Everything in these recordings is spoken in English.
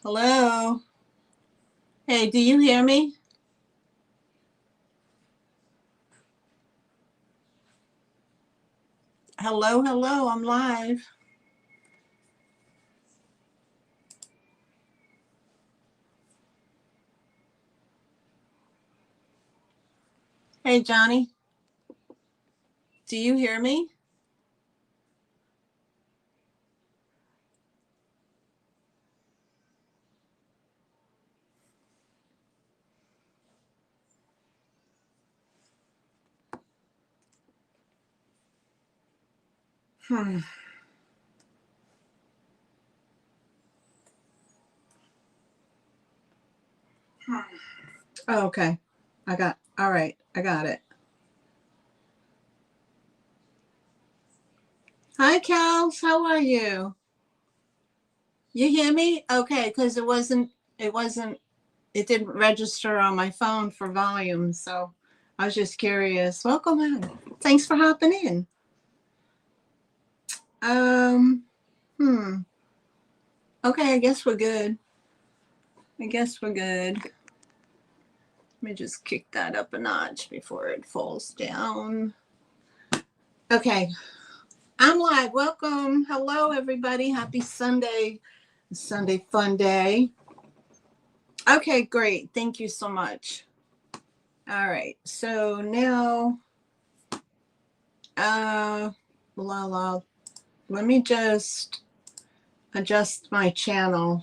Hello. Hey, do you hear me? Hello, hello, I'm live. Hey, Johnny, do you hear me? Hmm. Oh, okay. All right, I got it. Hi, Kels, how are you? You hear me? Okay, because it didn't register on my phone for volume, so I was just curious. Welcome in. Thanks for hopping in. Um, hmm. Okay, I guess we're good. Let me just kick that up a notch before it falls down. Okay, I'm live. Welcome. Hello, everybody. Happy Sunday. Sunday fun day. Okay, great. Thank you so much. All right. So now, let me just adjust my channel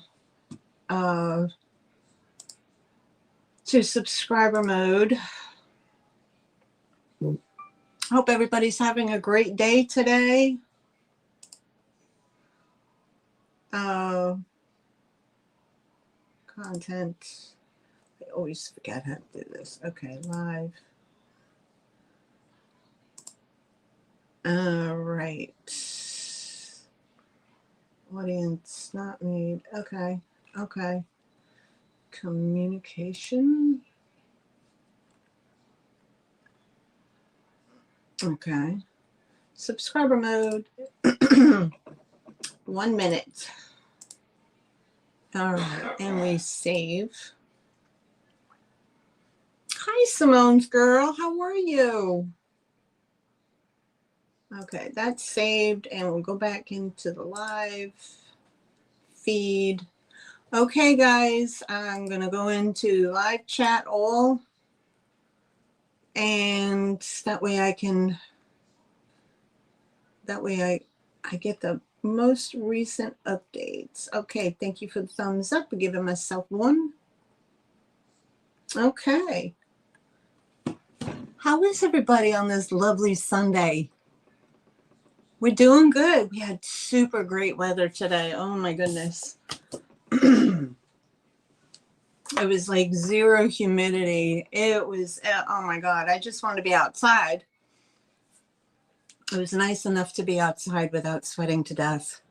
to subscriber mode. Hope everybody's having a great day today. Content. I always forget how to do this. Okay, live. All right. Audience not made. Okay. Communication. Okay. Subscriber mode. 1 minute. All right. And we save. Hi, Simone's girl. How are you? Okay, that's saved. And we'll go back into the live feed. Okay, guys, I'm going to go into live chat all. And that way I get the most recent updates. Okay, thank you for the thumbs up. I'm giving myself one. Okay. How is everybody on this lovely Sunday? We're doing good. We had super great weather today. Oh my goodness. It was like zero humidity. It was, oh my God, I just want to be outside. It was nice enough to be outside without sweating to death.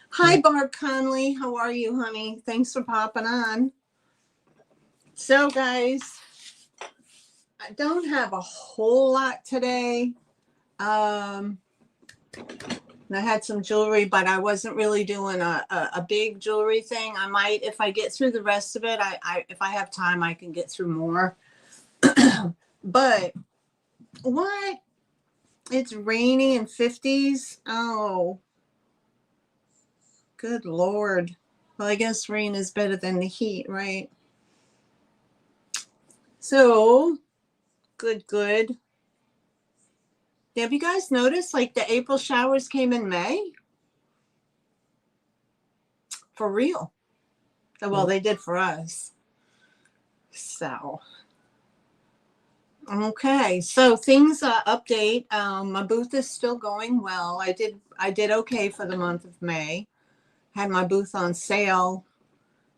Hi, Barb Conley. How are you, honey? Thanks for popping on. So, guys, I don't have a whole lot today. I had some jewelry, but I wasn't really doing a big jewelry thing. I might, if I get through the rest of it, if I have time, I can get through more. But what? It's rainy and 50s. Oh, good Lord. Well, I guess rain is better than the heat, right? So, good. Have you guys noticed like the April showers came in May? For real. Well, they did for us. So, okay. So things update. My booth is still going well. I did okay for the month of May. Had my booth on sale.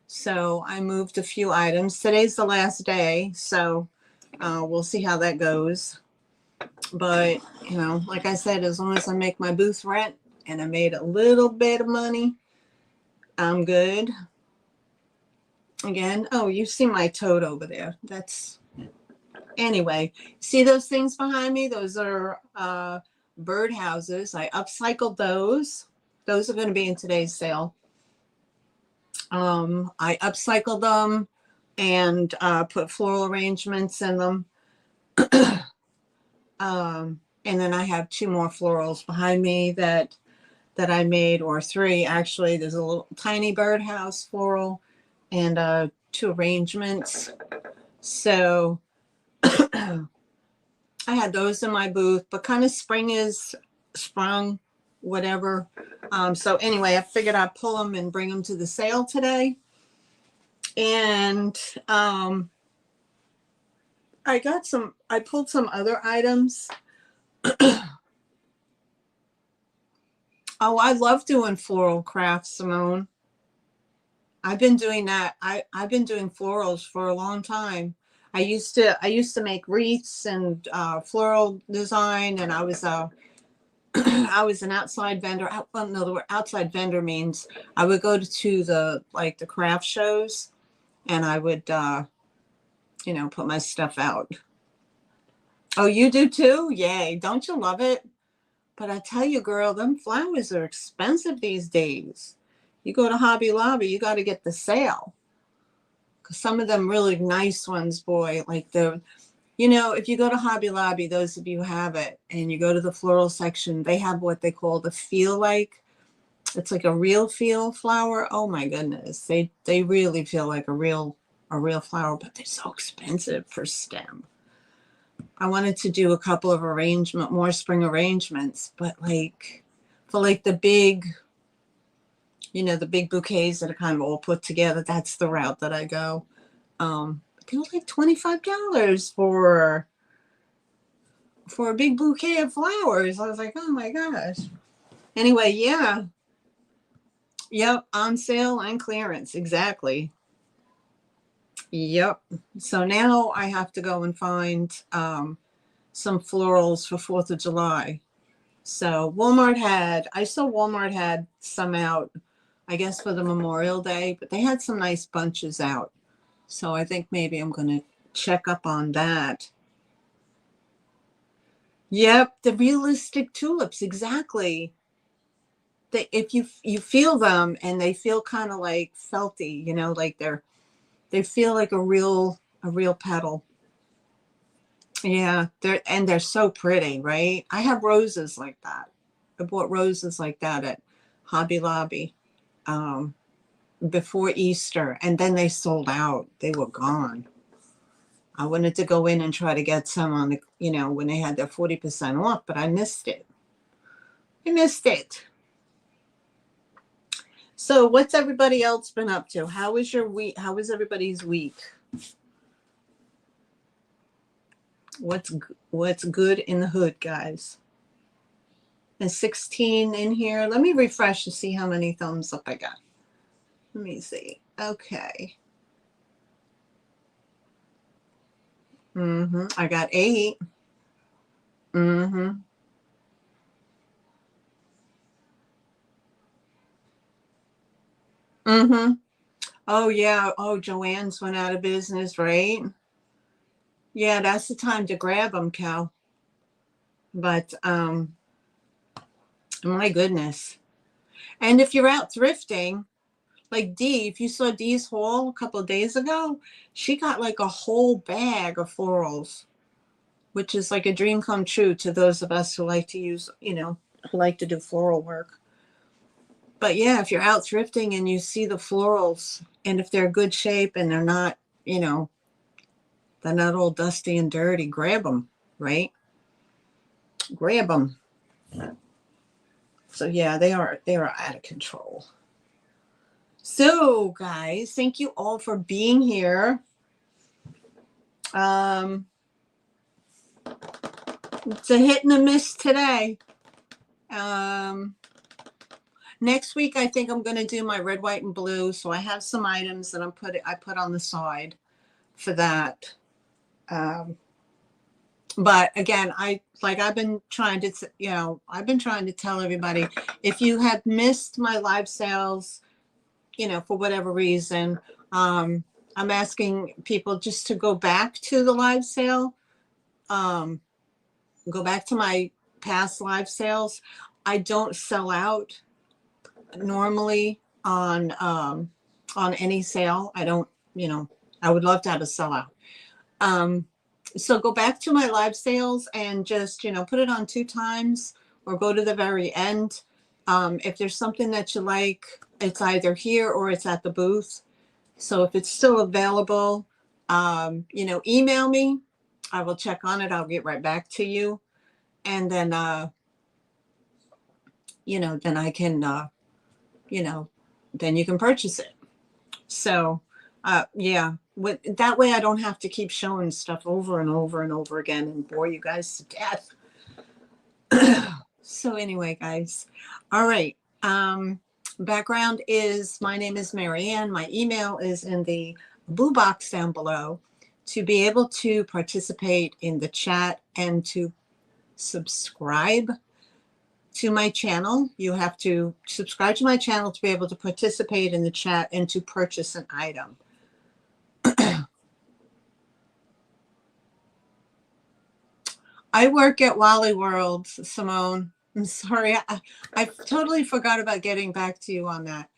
So I moved a few items. Today's the last day. So we'll see how that goes. But, you know, like I said, as long as I make my booth rent and I made a little bit of money, I'm good. Again, oh, you see my toad over there. That's, anyway, see those things behind me? Those are bird houses. I upcycled those. Those are going to be in today's sale. I upcycled them and put floral arrangements in them. And then I have 2 more florals behind me that I made, or 3 actually. There's a little tiny birdhouse floral and 2 arrangements. So I had those in my booth, but kind of spring is sprung, whatever. So anyway, I figured I'd pull them and bring them to the sale today. And I pulled some other items. Oh, I love doing floral crafts, Simone. I've been doing that. I've been doing florals for a long time. I used to make wreaths and floral design, and I was I was an outside vendor. Well, no, the word outside vendor means I would go to the craft shows, and I would put my stuff out. Oh, you do too? Yay! Don't you love it? But I tell you, girl, them flowers are expensive these days. You go to Hobby Lobby, you got to get the sale. Because some of them really nice ones, boy, like if you go to Hobby Lobby, those of you who have it, and you go to the floral section, they have what they call the feel like. It's like a real feel flower. Oh my goodness. They really feel like a real flower, but they're so expensive per stem. I wanted to do a couple of more spring arrangements, but for the big, the big bouquets that are kind of all put together, that's the route that I go. It was like $25 for a big bouquet of flowers. I was like, oh my gosh. Anyway, yeah. Yep, on sale and clearance, exactly. Yep. So now I have to go and find some florals for 4th of July. So I saw Walmart had some out, I guess, for the Memorial Day, but they had some nice bunches out. So I think maybe I'm going to check up on that. Yep, the realistic tulips, exactly. If you feel them and they feel kind of like felty, like they feel like a real petal. Yeah, they're so pretty, right? I have roses like that. I bought roses like that at Hobby Lobby before Easter, and then they sold out. They were gone. I wanted to go in and try to get some on when they had their 40% off, but I missed it. So what's everybody else been up to? How was your week? How was everybody's week? What's good in the hood, guys? There's 16 in here. Let me refresh to see how many thumbs up I got. Let me see. Okay. I got 8. Oh yeah. Oh, Joann's went out of business, right? Yeah, that's the time to grab them, Cal. But my goodness. And if you're out thrifting, like Dee, if you saw Dee's haul a couple of days ago, she got like a whole bag of florals, which is like a dream come true to those of us who like to use, who like to do floral work. But yeah, if you're out thrifting and you see the florals, and if they're good shape and they're not, they're not all dusty and dirty, grab them, right? Grab them. So yeah, they are out of control. So guys, thank you all for being here. It's a hit and a miss today. Next week, I think I'm going to do my red, white, and blue. So I have some items that I put on the side for that. But again, I've been trying to tell everybody, if you have missed my live sales, for whatever reason, I'm asking people just to go back to the live sale, go back to my past live sales. I don't sell out normally on on any sale. I don't, you know, I would love to have a sellout. So go back to my live sales and just, you know, put it on 2 times or go to the very end. If there's something that you like, it's either here or it's at the booth. So if it's still available, you know, email me. I will check on it. I'll get right back to you. And then, you know, then I can, you know, then you can purchase it. So, yeah, that way I don't have to keep showing stuff over and over and over again and bore you guys to death. So anyway, guys, all right. Background is my name is Maryanne. My email is in the blue box down below. To be able to participate in the chat and to subscribe to my channel, you have to subscribe to my channel to be able to participate in the chat and to purchase an item. I work at Wally World, Simone. I'm sorry. I totally forgot about getting back to you on that.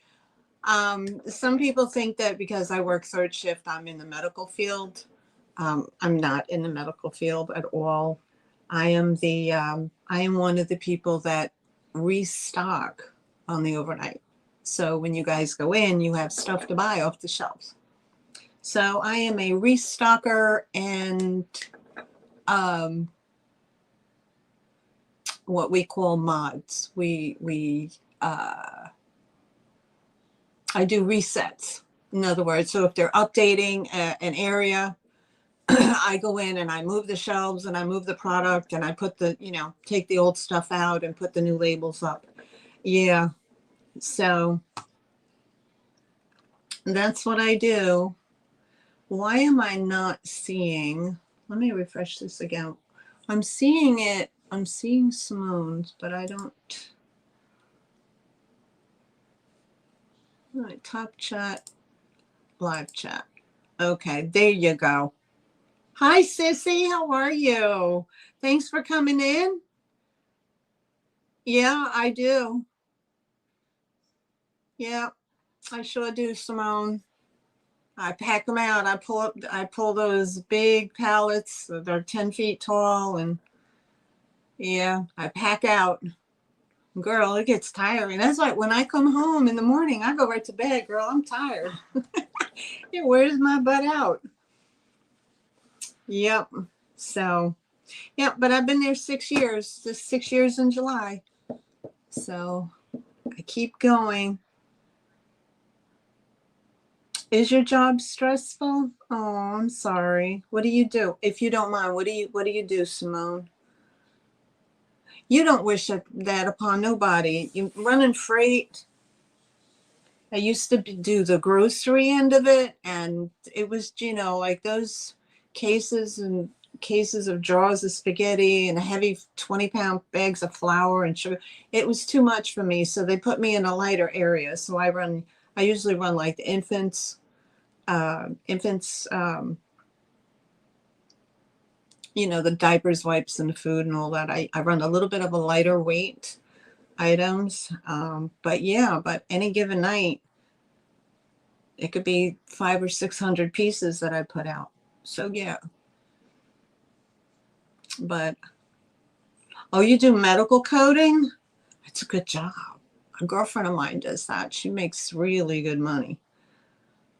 Some people think that because I work 3rd shift, I'm in the medical field. I'm not in the medical field at all. I am one of the people that restock on the overnight. So when you guys go in, you have stuff to buy off the shelves. So I am a restocker and what we call mods. I do resets. In other words, so if they're updating an area, I go in and I move the shelves and I move the product and I put the, you know, take the old stuff out and put the new labels up. Yeah. So that's what I do. Why am I not seeing? Let me refresh this again. I'm seeing it. I'm seeing Simone's, but I don't. All right, top chat, live chat. Okay, there you go. Hi, Sissy. How are you? Thanks for coming in. Yeah, I do. Yeah, I sure do, Simone. I pack them out. I pull those big pallets that are 10 feet tall, and yeah, I pack out. Girl, it gets tiring. That's like when I come home in the morning, I go right to bed. Girl, I'm tired. It wears my butt out. Yep. So, yeah, but I've been there 6 years. Just 6 years in July. So I keep going. Is your job stressful? Oh, I'm sorry. What do you do? If you don't mind, what do you do, Simone? You don't wish that upon nobody. You running freight. I used to do the grocery end of it, and it was, you know, like those cases and cases of jars of spaghetti and heavy 20-pound bags of flour and sugar. It was too much for me, so they put me in a lighter area. So I usually run like the infants, you know, the diapers, wipes, and the food and all that. I run a little bit of a lighter weight items. But yeah, but any given night, it could be 500 or 600 pieces that I put out. So yeah. But, oh, you do medical coding? That's a good job. A girlfriend of mine does that. She makes really good money.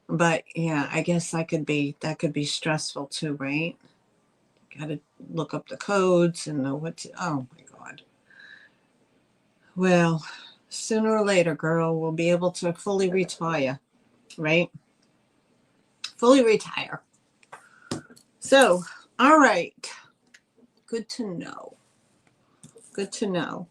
But yeah, I guess that could be stressful too, right? Got to look up the codes and know what to, oh my God. Well, sooner or later, girl, we'll be able to fully retire, right? Fully retire. So, all right. Good to know. Good to know.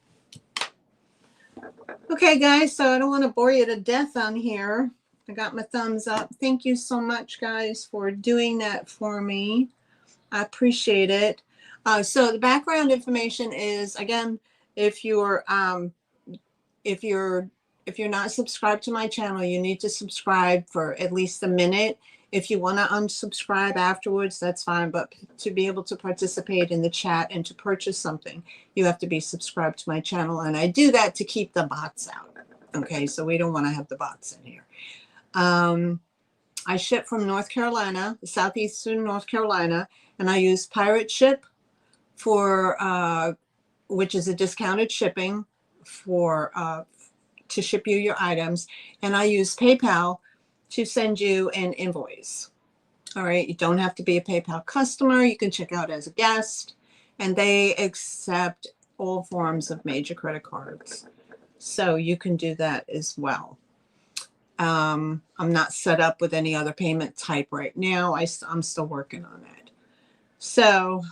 Okay, guys, so I don't want to bore you to death on here. I got my thumbs up. Thank you so much, guys, for doing that for me. I appreciate it. So the background information is, again, if you're not subscribed to my channel, you need to subscribe for at least a minute. If you want to unsubscribe afterwards, that's fine. But to be able to participate in the chat and to purchase something, you have to be subscribed to my channel. And I do that to keep the bots out. Okay, so we don't want to have the bots in here. I ship from North Carolina, southeastern North Carolina, and I use Pirate Ship for which is a discounted shipping for to ship you your items, and I use PayPal to send you an invoice. All right, you don't have to be a PayPal customer. You can check out as a guest, and they accept all forms of major credit cards. So you can do that as well. I'm not set up with any other payment type right now. I'm still working on it. So,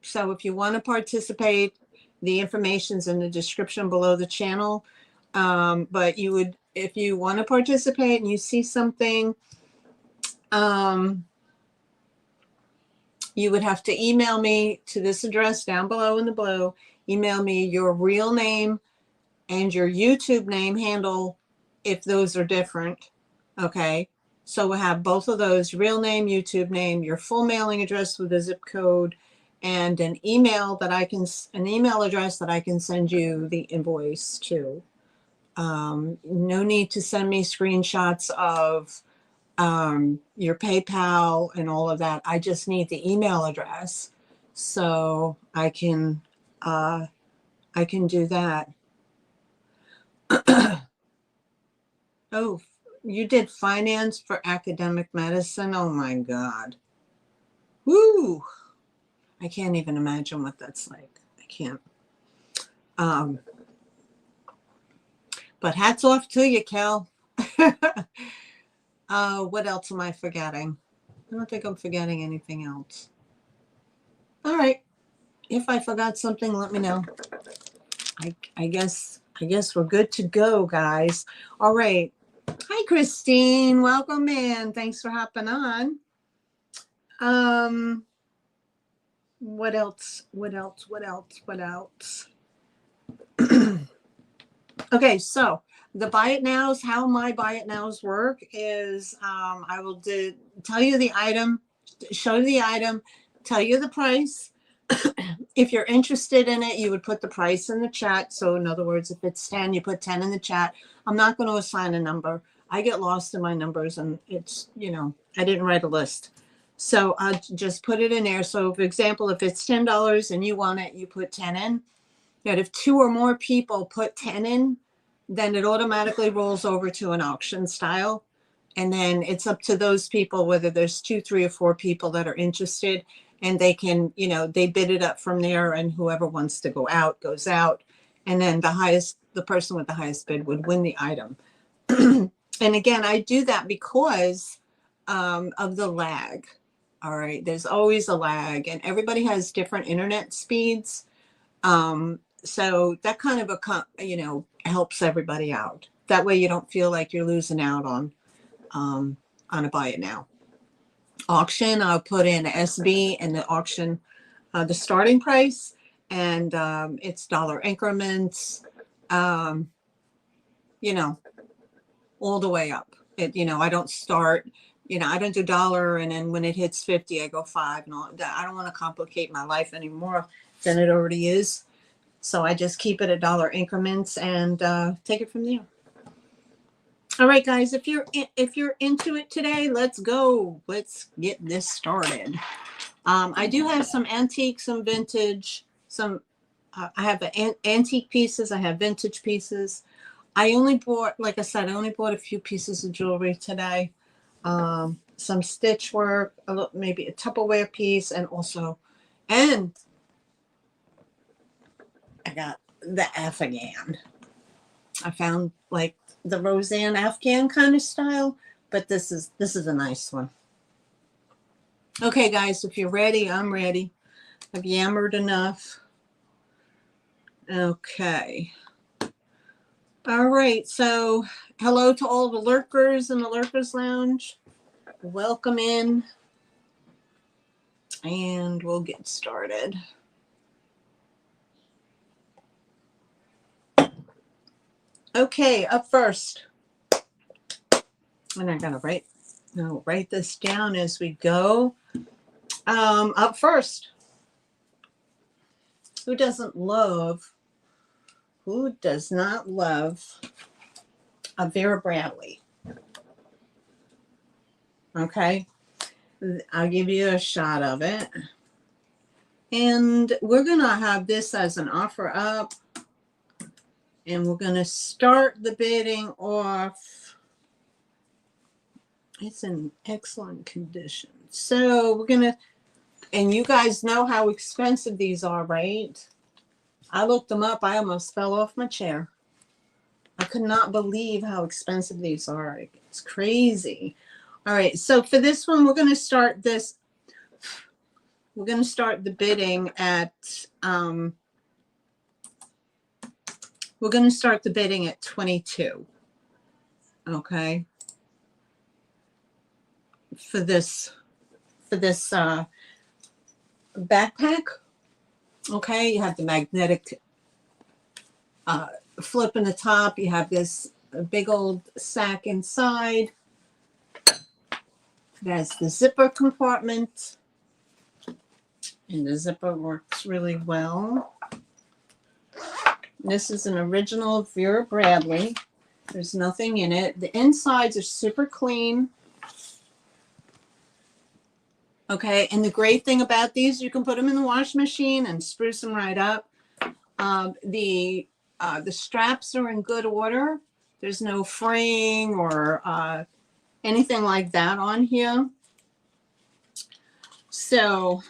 so if you want to participate, the information's in the description below the channel. But you would, if you want to participate and you see something, you would have to email me to this address down below in the blue. Email me your real name and your YouTube name handle if those are different. Okay. So we'll have both of those, real name, YouTube name, your full mailing address with a zip code, and an email address that I can send you the invoice to. No need to send me screenshots of your PayPal and all of that. I just need the email address so I can do that. Oh, you did finance for academic medicine? Oh my God. Woo! I can't even imagine what that's like. I can't. But hats off to you, Kel. What else am I forgetting? I don't think I'm forgetting anything else. All right. If I forgot something, let me know. I guess we're good to go, guys. All right. Hi, Christine. Welcome in. Thanks for hopping on. What else? Okay, so the buy it nows, how my buy it nows work is I will tell you the item, show you the item, tell you the price. If you're interested in it, you would put the price in the chat. So in other words, if it's 10, you put 10 in the chat. I'm not going to assign a number. I get lost in my numbers, and it's, I didn't write a list. So I just put it in there. So for example, if it's $10 and you want it, you put 10 in. But if 2 or more people put 10 in, then it automatically rolls over to an auction style. And then it's up to those people, whether there's 2, 3, or 4 people that are interested, and they can, they bid it up from there, and whoever wants to go out goes out. And then the person with the highest bid would win the item. And again, I do that because of the lag. All right. There's always a lag, and everybody has different internet speeds. So that kind of helps everybody out. That way you don't feel like you're losing out on a buy it now. Auction, I'll put in SB and the auction, the starting price, and it's dollar increments, all the way up. I don't start, I don't do dollar, and then when it hits 50, I go 5 and all that. I don't want to complicate my life anymore than it already is. So I just keep it at dollar increments and take it from there. All right, guys, if you're into it today, let's go. Let's get this started. I do have some antique, some vintage, some. I have antique pieces. I have vintage pieces. I only bought, like I said, a few pieces of jewelry today. Some stitch work, maybe a Tupperware piece, and I got the Afghan. I found like the Roseanne Afghan kind of style, but this is a nice one. Okay, guys, if you're ready, I'm ready. I've yammered enough. Okay. All right. So hello to all the lurkers in the Lurkers Lounge. Welcome in. And we'll get started. Okay, up first. And I'm going to write this down as we go. Up first. Who does not love a Vera Bradley. Okay, I'll give you a shot of it. And we're going to have this as an offer up. And we're going to start the bidding off. It's in excellent condition. So we're going to, and you guys know how expensive these are, right? I looked them up. I almost fell off my chair. I could not believe how expensive these are. It's crazy. All right. So for this one, we're going to start this. We're going to start the bidding at, we're going to start the bidding at 22. Okay. For this backpack. Okay. You have the magnetic flip in the top. You have this big old sack inside. There's the zipper compartment. And the zipper works really well. This is an original Vera Bradley. There's nothing in it. The insides are super clean. Okay, and the great thing about these, you can put them in the washing machine and spruce them right up. The straps are in good order. There's no fraying or anything like that on here. So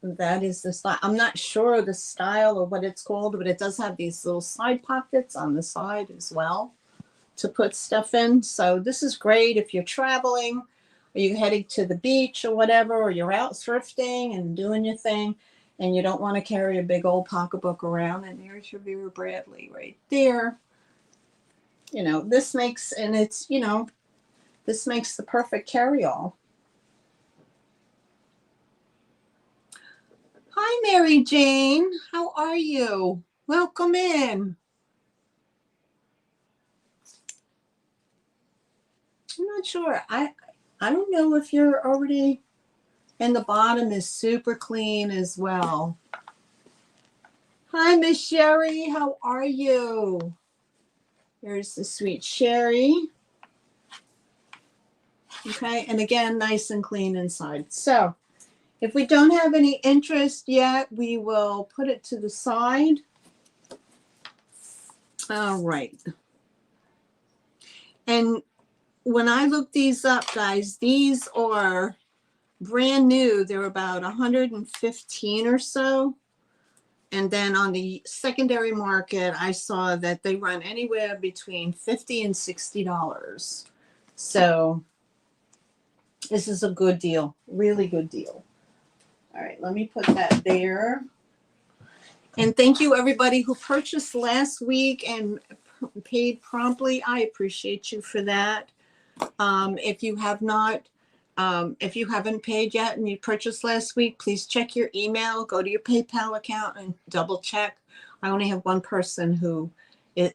that is the style. I'm not sure of the style or what it's called, but it does have these little side pockets on the side as well to put stuff in. So this is great if you're traveling or you're heading to the beach or whatever, or you're out thrifting and doing your thing and you don't want to carry a big old pocketbook around. And there's your Vera Bradley right there. You know, this makes, and it's, you know, this makes the perfect carry-all. Hi, Mary Jane. How are you? Welcome in. I'm not sure. I don't know if you're already, and the bottom is super clean as well. Hi, Miss Sherry. How are you? There's the sweet Sherry. Okay, and again, nice and clean inside. So if we don't have any interest yet, we will put it to the side. All right. And when I looked these up, guys, these are brand new. They're about 115 or so. And then on the secondary market, I saw that they run anywhere between $50 and $60. So this is a good deal, really good deal. All right, let me put that there. And thank you, everybody who purchased last week and paid promptly. I appreciate you for that. If you have not, if you haven't paid yet and you purchased last week, please check your email, go to your PayPal account and double check. I only have one person who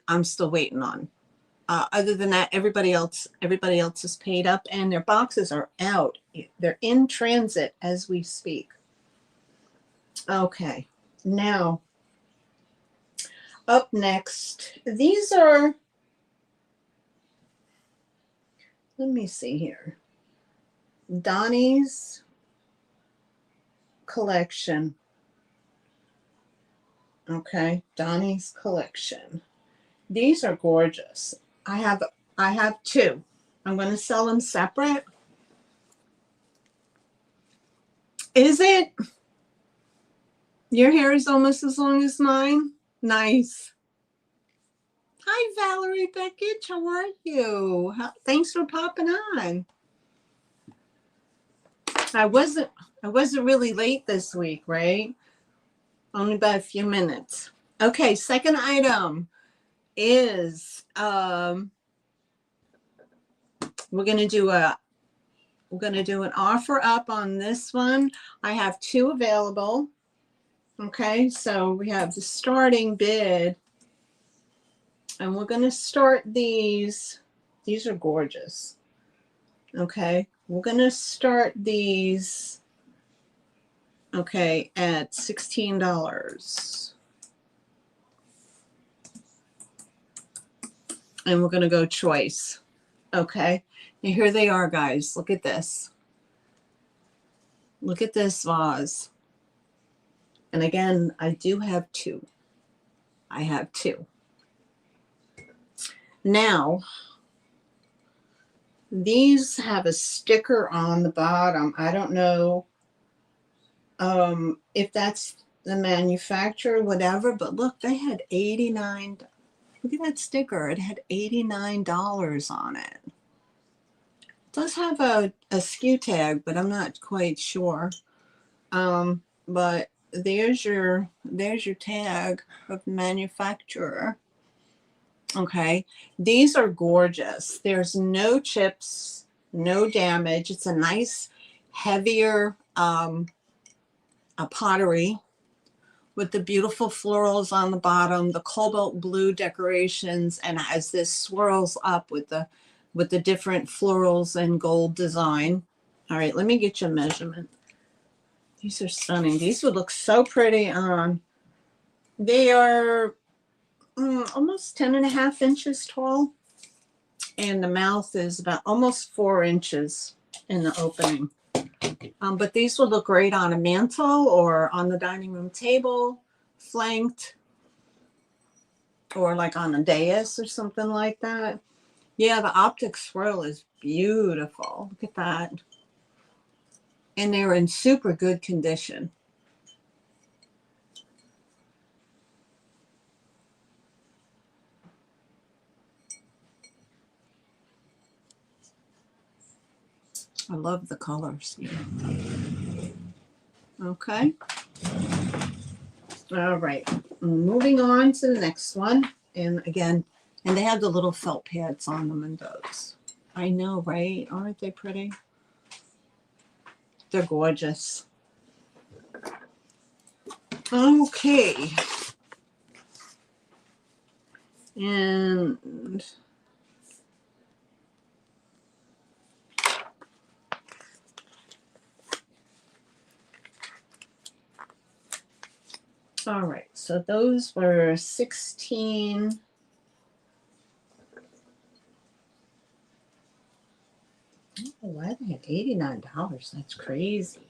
I'm still waiting on. Other than that, everybody else is paid up and their boxes are out. They're in transit as we speak. Okay, now up next, these are, let me see here. Donnie's collection. Okay, Donnie's collection. These are gorgeous. I have two. I'm going to sell them separate. Is it? Your hair is almost as long as mine. Nice. Hi, Valerie Beckett. How are you? Thanks for popping on. I wasn't really late this week, right? Only by a few minutes. Okay, second item is we're gonna do an offer up on this one. I have two available. Okay, so we have the starting bid, and we're gonna start these. These are gorgeous. Okay, we're gonna start these. Okay, at $16. And we're going to go choice. Okay. And here they are, guys. Look at this. Look at this vase. And again, I do have two. I have two. Now, these have a sticker on the bottom. I don't know if that's the manufacturer, whatever, but look, they had $89. Look at that sticker. It had $89 on it. It does have a SKU tag, but I'm not quite sure. But there's your tag of manufacturer. Okay, these are gorgeous. There's no chips, no damage. It's a nice, heavier a pottery with the beautiful florals on the bottom, the cobalt blue decorations, and as this swirls up with the different florals and gold design. All right, let me get you a measurement. These are stunning. These would look so pretty on. They are almost 10.5 inches tall, and the mouth is about almost 4 inches in the opening. But these would look great on a mantle or on the dining room table, flanked, or like on a dais or something like that. Yeah, the optic swirl is beautiful. Look at that. And they're in super good condition. I love the colors here. Okay. All right. Moving on to the next one. And again, and they have the little felt pads on them and those. I know, right? Aren't they pretty? They're gorgeous. Okay. And all right, so those were 16. Oh, why they had $89? That's crazy.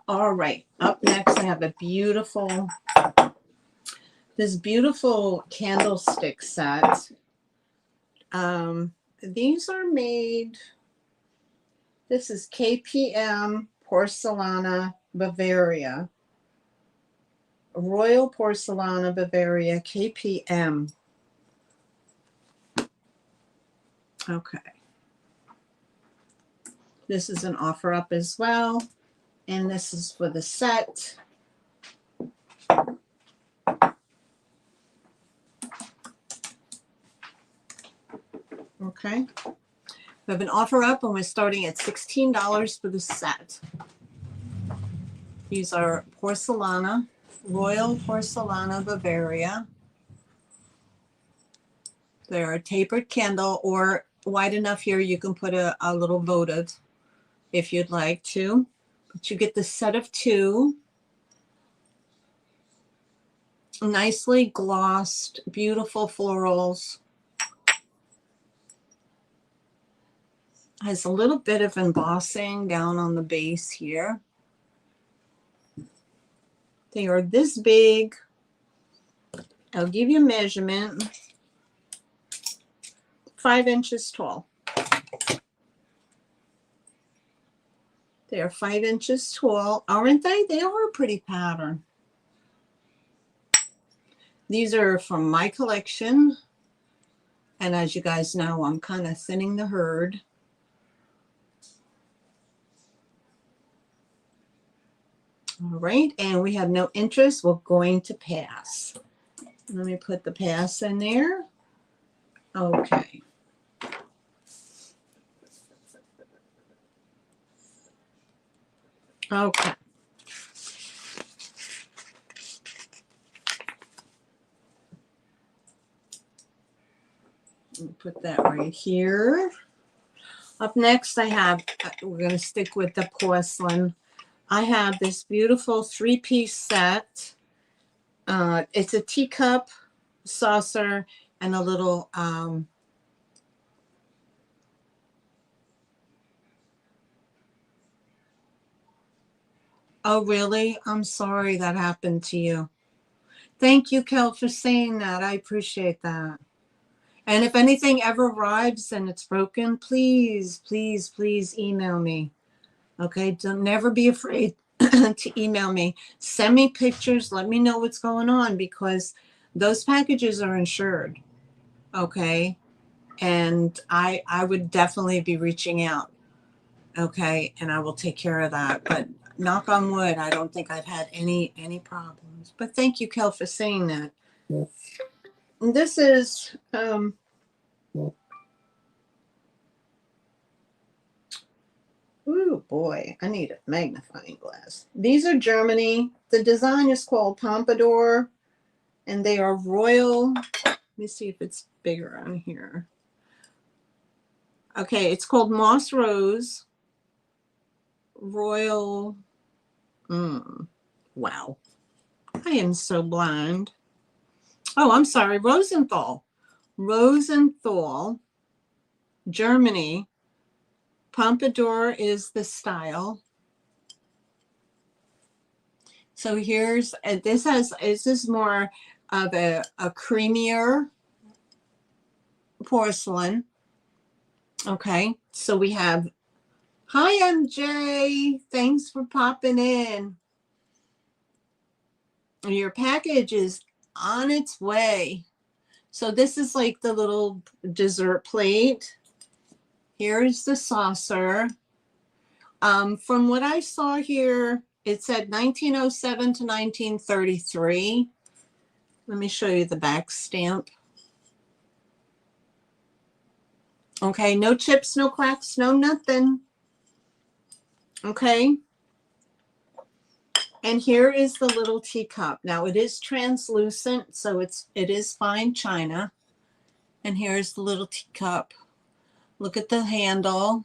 All right, up next I have a beautiful, this beautiful candlestick set. These are made, this is KPM Porcelana Bavaria. Royal Porcelana Bavaria KPM. Okay. This is an offer up as well. And this is for the set. Okay. We have an offer up and we're starting at $16 for the set. These are Porcelana. Royal Porcelana Bavaria. They're a tapered candle, or wide enough here you can put a little votive if you'd like to. But you get the set of 2. Nicely glossed, beautiful florals. Has a little bit of embossing down on the base here. They are this big. I'll give you a measurement. 5 inches tall. They are 5 inches tall, aren't they? They are a pretty pattern. These are from my collection. And as you guys know, I'm kind of thinning the herd. All right, and we have no interest. We're going to pass. Let me put the pass in there. Okay. Okay. Put that right here. Up next, I have, we're going to stick with the porcelain. I have this beautiful 3-piece set. It's a teacup, saucer, and a little, oh, really? I'm sorry that happened to you. Thank you, Kel, for saying that. I appreciate that. And if anything ever arrives and it's broken, please, please, please email me. Okay, don't never be afraid to email me. Send me pictures. Let me know what's going on, because those packages are insured. Okay, and I would definitely be reaching out. Okay, and I will take care of that. But knock on wood, I don't think I've had any problems. But thank you, Kel, for saying that. This is oh boy, I need a magnifying glass. These are Germany. The design is called Pompadour, and they are royal. Let me see if it's bigger on here. Okay, it's called Moss Rose. Royal. Wow. I am so blind. Oh, I'm sorry. Rosenthal. Rosenthal, Germany. Pompadour is the style. So here's, this is more of a creamier porcelain. Okay, so we have, hi MJ, thanks for popping in. Your package is on its way. So this is like the little dessert plate. Here's the saucer. From what I saw here, it said 1907 to 1933. Let me show you the back stamp. Okay, no chips, no cracks, no nothing. Okay. And here is the little teacup. Now it is translucent, so it is fine china. And here's the little teacup. Look at the handle,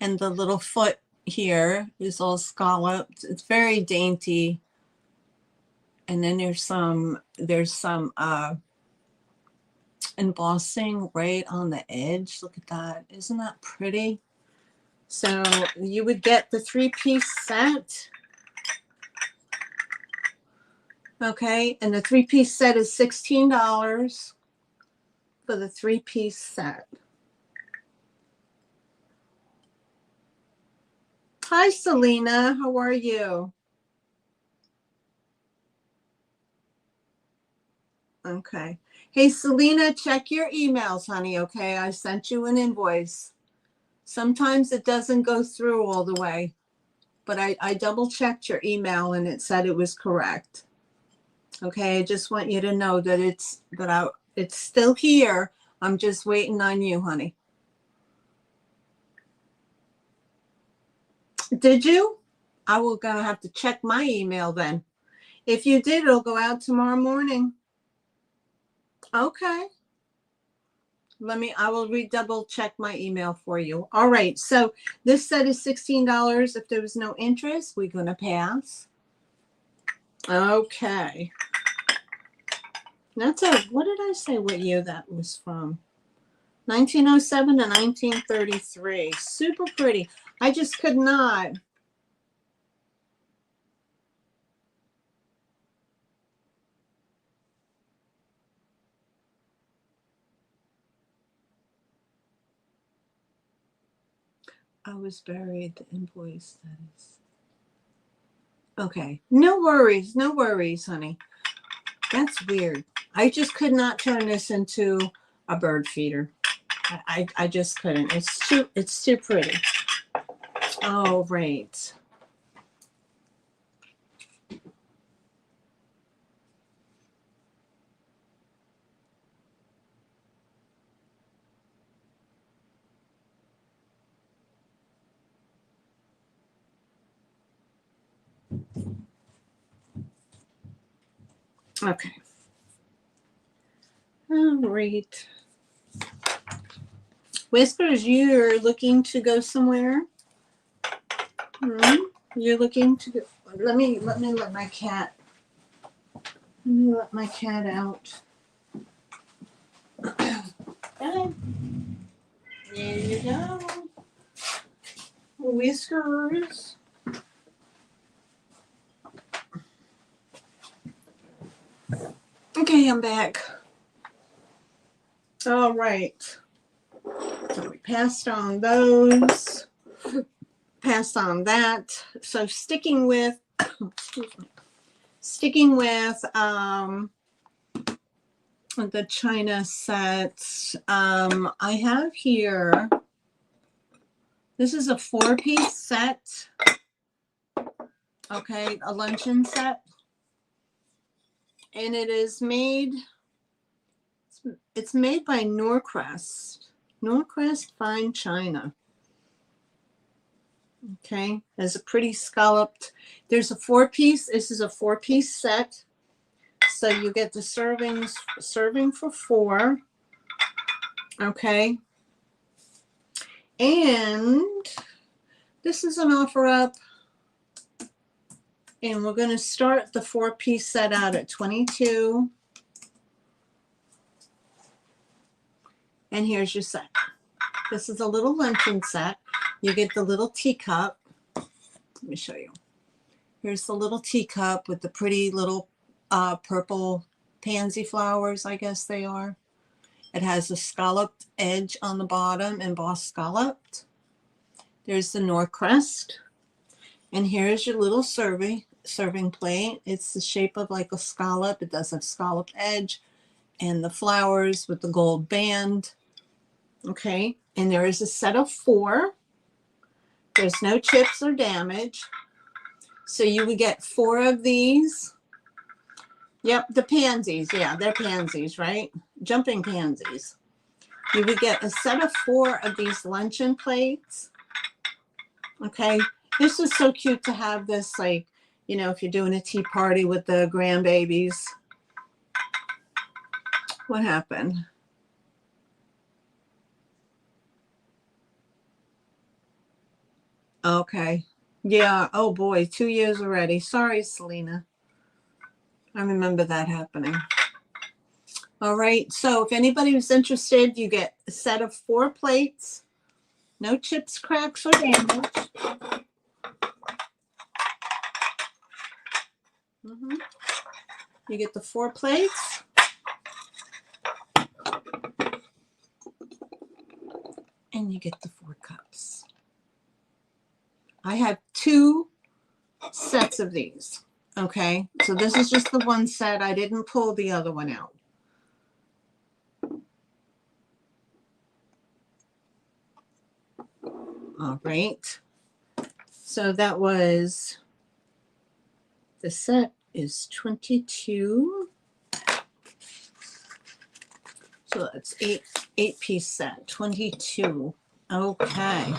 and the little foot here is all scalloped. It's very dainty. And then there's some embossing right on the edge. Look at that. Isn't that pretty? So you would get the 3-piece set. Okay, and the 3-piece set is $16 for the 3-piece set. Hi, Selena. How are you? Okay. Hey, Selena, check your emails, honey, okay? I sent you an invoice. Sometimes it doesn't go through all the way, but I double-checked your email, and it said it was correct. Okay, I just want you to know that it's still here. I'm just waiting on you, honey. Did you? I will gonna have to check my email then. If you did, it'll go out tomorrow morning. Okay. I will double check my email for you. All right. So this set is $16. If there was no interest, we're going to pass. Okay. What did I say what year that was from? 1907 to 1933. Super pretty. I just could not. I was buried, the invoice, that is. Okay. No worries. No worries, honey. That's weird. I just could not turn this into a bird feeder. I just couldn't. It's too pretty. Oh, right. Okay. All right. Whispers, you're looking to go somewhere? You're looking to go. Let me let my cat. Let me let my cat out. There you go. Whiskers. Okay, I'm back. All right. So we passed on those. Passed on that. So sticking with, excuse me, sticking with the China sets. I have here, this is a 4-piece set. Okay, a luncheon set. And it is made, it's made by Norcrest Fine China. Okay, there's a pretty scalloped, there's a 4-piece, this is a 4-piece set. So you get the serving for 4. Okay. And this is an offer up. And we're going to start the 4-piece set out at $22. And here's your set. This is a little luncheon set. You get the little teacup. Let me show you. Here's the little teacup with the pretty little purple pansy flowers, I guess they are. It has a scalloped edge on the bottom, embossed scalloped. There's the Norcrest. And here's your little serving plate. It's the shape of like a scallop. It does have scalloped edge and the flowers with the gold band. Okay, and there is a set of 4. There's no chips or damage. So you would get 4 of these. Yep, the pansies. Yeah, they're pansies, right? Jumping pansies. You would get a set of 4 of these luncheon plates. Okay, this is so cute to have this, like, you know, if you're doing a tea party with the grandbabies. What happened? Okay. Yeah. Oh boy, 2 years already. Sorry, Selena. I remember that happening. All right. So if anybody was interested, you get a set of 4 plates. No chips, cracks, or damage. You get the 4 plates. And you get the 4 cups. I have 2 sets of these. Okay, so this is just the one set. I didn't pull the other one out. All right. So that was, the set is 22. So that's 8-piece set, 22. Okay.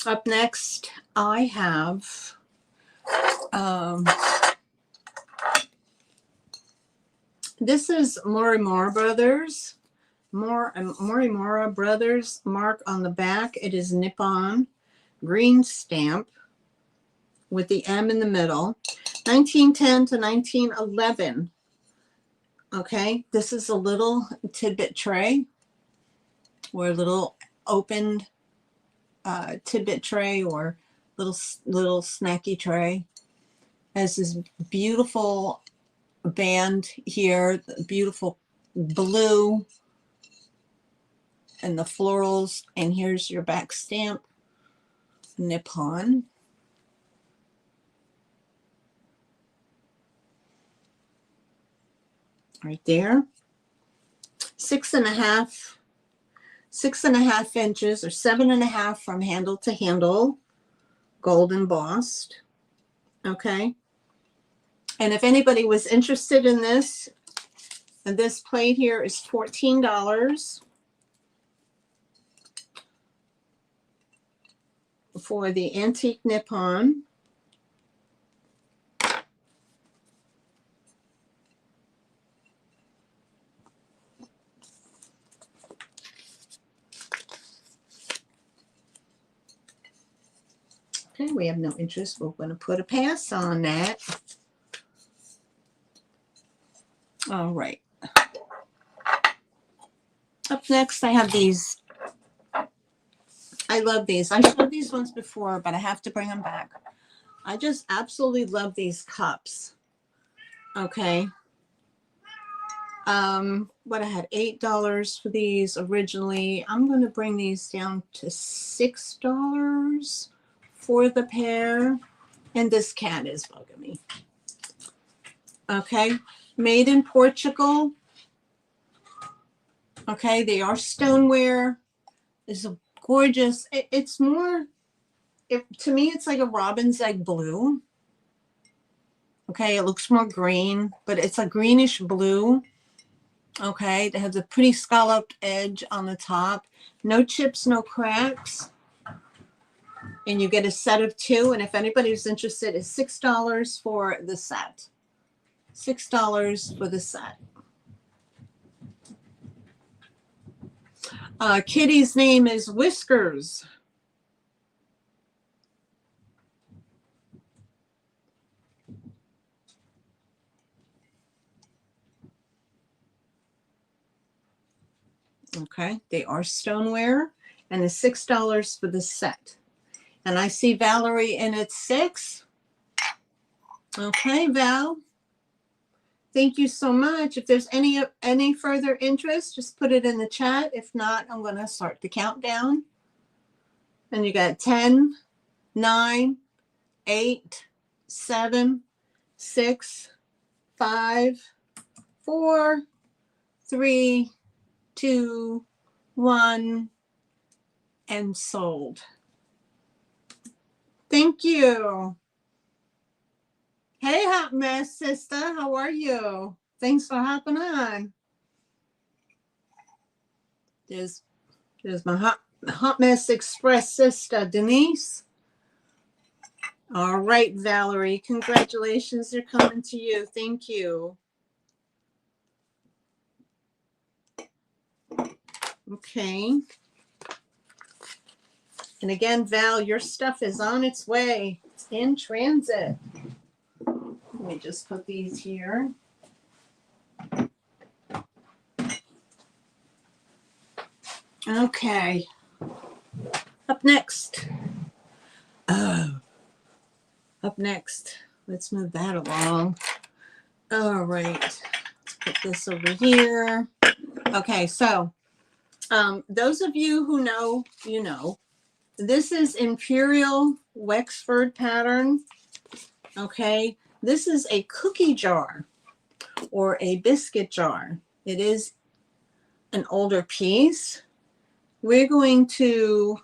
Up next, I have this is Morimura Brothers. Morimura Brothers mark on the back. It is Nippon green stamp with the M in the middle. 1910 to 1911. Okay, this is a little tidbit tray or a little opened tidbit tray or little snacky tray. Has this beautiful band here, beautiful blue and the florals, and here's your back stamp, Nippon. Right there. 6.5 inches or 7.5 from handle to handle, gold embossed. Okay. And if anybody was interested in this, and this plate here is $14 for the antique Nippon. Okay, we have no interest. We're going to put a pass on that. All right. Up next, I have these. I love these. I showed these ones before, but I have to bring them back. I just absolutely love these cups. Okay. What I had $8 for these originally. I'm going to bring these down to $6 for the pair. And this cat is bugging me. Okay. Made in Portugal. Okay. They are stoneware. It's a gorgeous. It's more, to me, it's like a robin's egg blue. Okay. It looks more green, but it's a greenish blue. Okay. It has a pretty scalloped edge on the top. No chips, no cracks. And you get a set of 2. And if anybody's interested, it's $6 for the set. $6 for the set. Kitty's name is Whiskers. Okay, they are stoneware, and it's $6 for the set. And I see Valerie in at 6. Okay, Val. Thank you so much. If there's any further interest, just put it in the chat. If not, I'm going to start the countdown. And you got 10, 9, 8, 7, 6, 5, 4, 3, 2, 1, and sold. Thank you. Hey, Hot Mess Sister, how are you? Thanks for hopping on. There's my Hot Mess Express sister, Denise. All right, Valerie, congratulations. They're coming to you. Thank you. Okay. And again, Val, your stuff is on its way. It's in transit. Let me just put these here. Okay. Up next. Up next. Let's move that along. All right. Let's put this over here. Okay, so those of you who know, you know. This is Imperial Wexford pattern. Okay. This is a cookie jar or a biscuit jar. It is an older piece. We're going to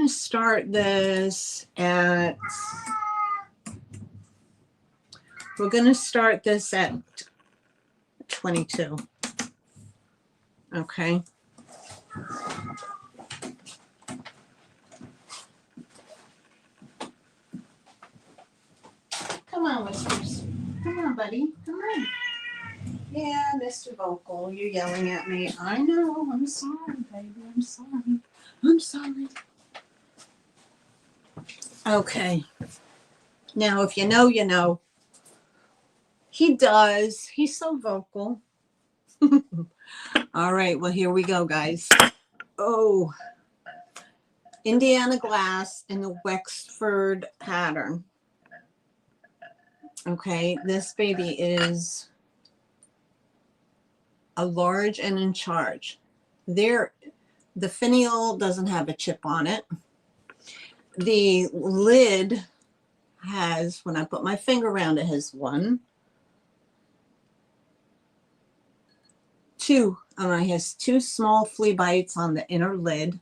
start this at 22. Okay. Come on, Whiskers. Come on, buddy. Come on. Yeah, Mr. Vocal, you're yelling at me. I know. I'm sorry, baby. I'm sorry. I'm sorry. Okay. Now, if you know, you know. He does. He's so vocal. All right. Well, here we go, guys. Oh, Indiana glass in the Wexford pattern. Okay. This baby is a large and in charge. The finial doesn't have a chip on it. The lid has, when I put my finger around it, has 1, 2. It has 2 small flea bites on the inner lid.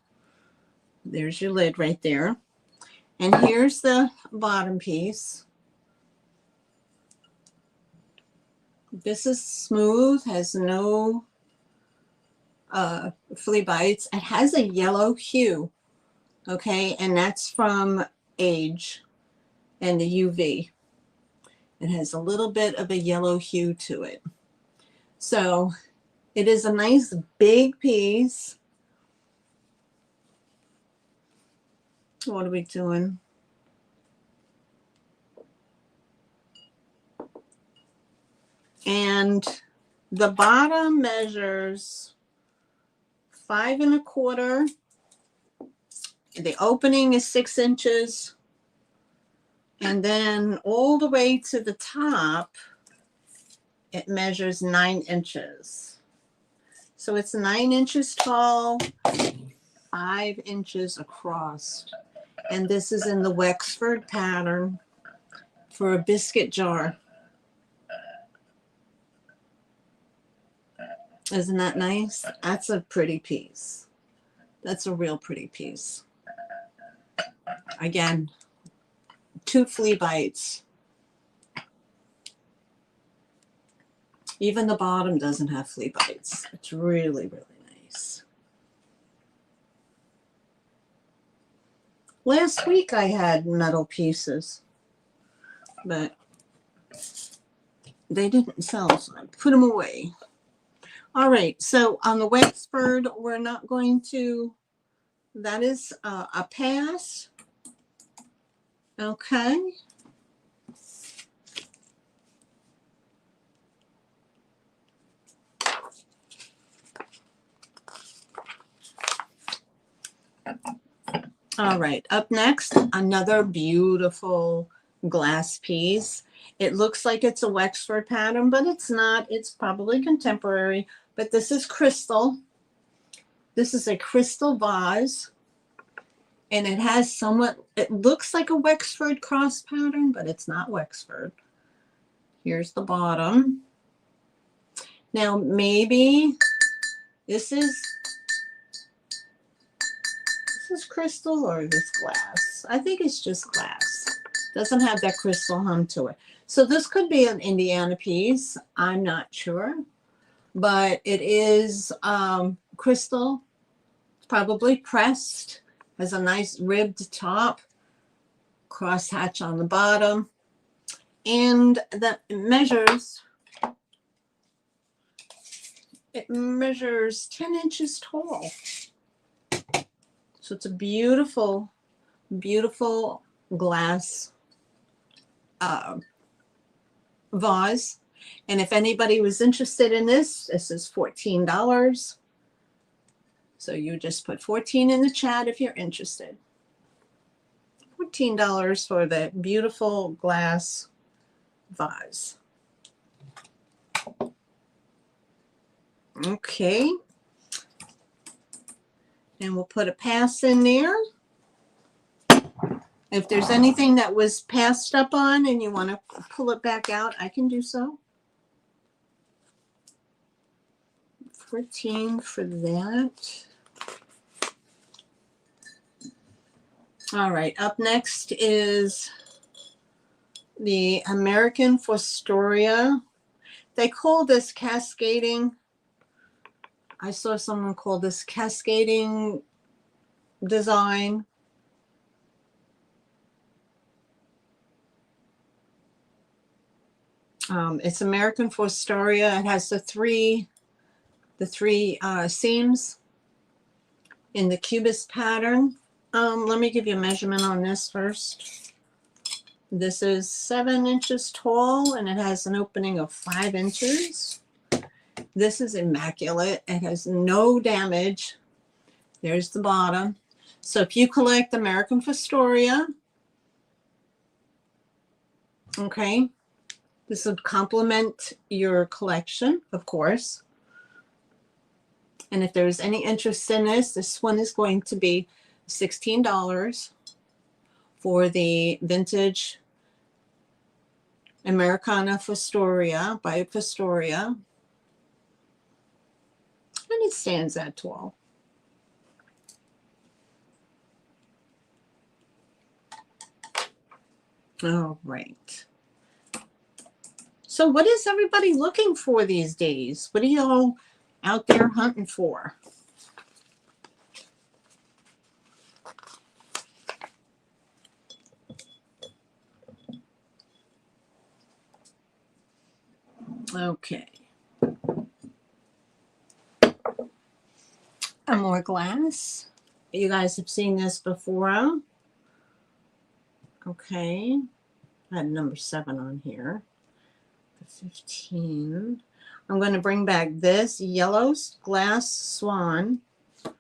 There's your lid right there. And here's the bottom piece. This is smooth, has no flea bites. It has a yellow hue, okay, and that's from age and the UV. It has a little bit of a yellow hue to it. So it is a nice big piece. What are we doing? The bottom measures 5 1/4. The opening is 6 inches. And then all the way to the top, it measures 9 inches. So it's 9 inches tall, 5 inches across. And this is in the Wexford pattern for a biscuit jar. Isn't that nice? That's a pretty piece. That's a real pretty piece. Again, 2 flea bites. Even the bottom doesn't have flea bites. It's really, really nice. Last week I had metal pieces, but they didn't sell, so I put them away. All right, so on the Wexford, we're not going to, that is a pass. Okay. All right, up next, another beautiful glass piece. It looks like it's a Wexford pattern, but it's not. It's probably contemporary, but this is crystal. This is a crystal vase, and it has somewhat, it looks like a Wexford cross pattern, but it's not Wexford. Here's the bottom. Now, maybe this is crystal or this glass. I think it's just glass. Doesn't have that crystal hum to it. So this could be an Indiana piece. I'm not sure, but it is crystal, probably pressed, has a nice ribbed top, crosshatch on the bottom, and that it measures 10 inches tall. So it's a beautiful, beautiful glass vase. And if anybody was interested in this, this is $14. So you just put 14 in the chat if you're interested. $14 for the beautiful glass vase. Okay. And we'll put a pass in there. If there's anything that was passed up on and you want to pull it back out, I can do so. 14 for that. All right, up next is the American Fostoria. They call this cascading. I saw someone call this cascading design. It's American Fostoria. It has the three seams in the cubist pattern. Let me give you a measurement on this first. This is 7 inches tall and it has an opening of 5 inches. This is immaculate. It has no damage. There's the bottom. So if you collect American Fostoria, okay, this would complement your collection, of course. And if there's any interest in this one is going to be $16 for the vintage Americana Fostoria by Fostoria. And it stands that tall. All right. So what is everybody looking for these days? What are y'all out there hunting for? Okay. More glass. You guys have seen this before. Okay. I had number 7 on here. 15. I'm going to bring back this yellow glass swan. All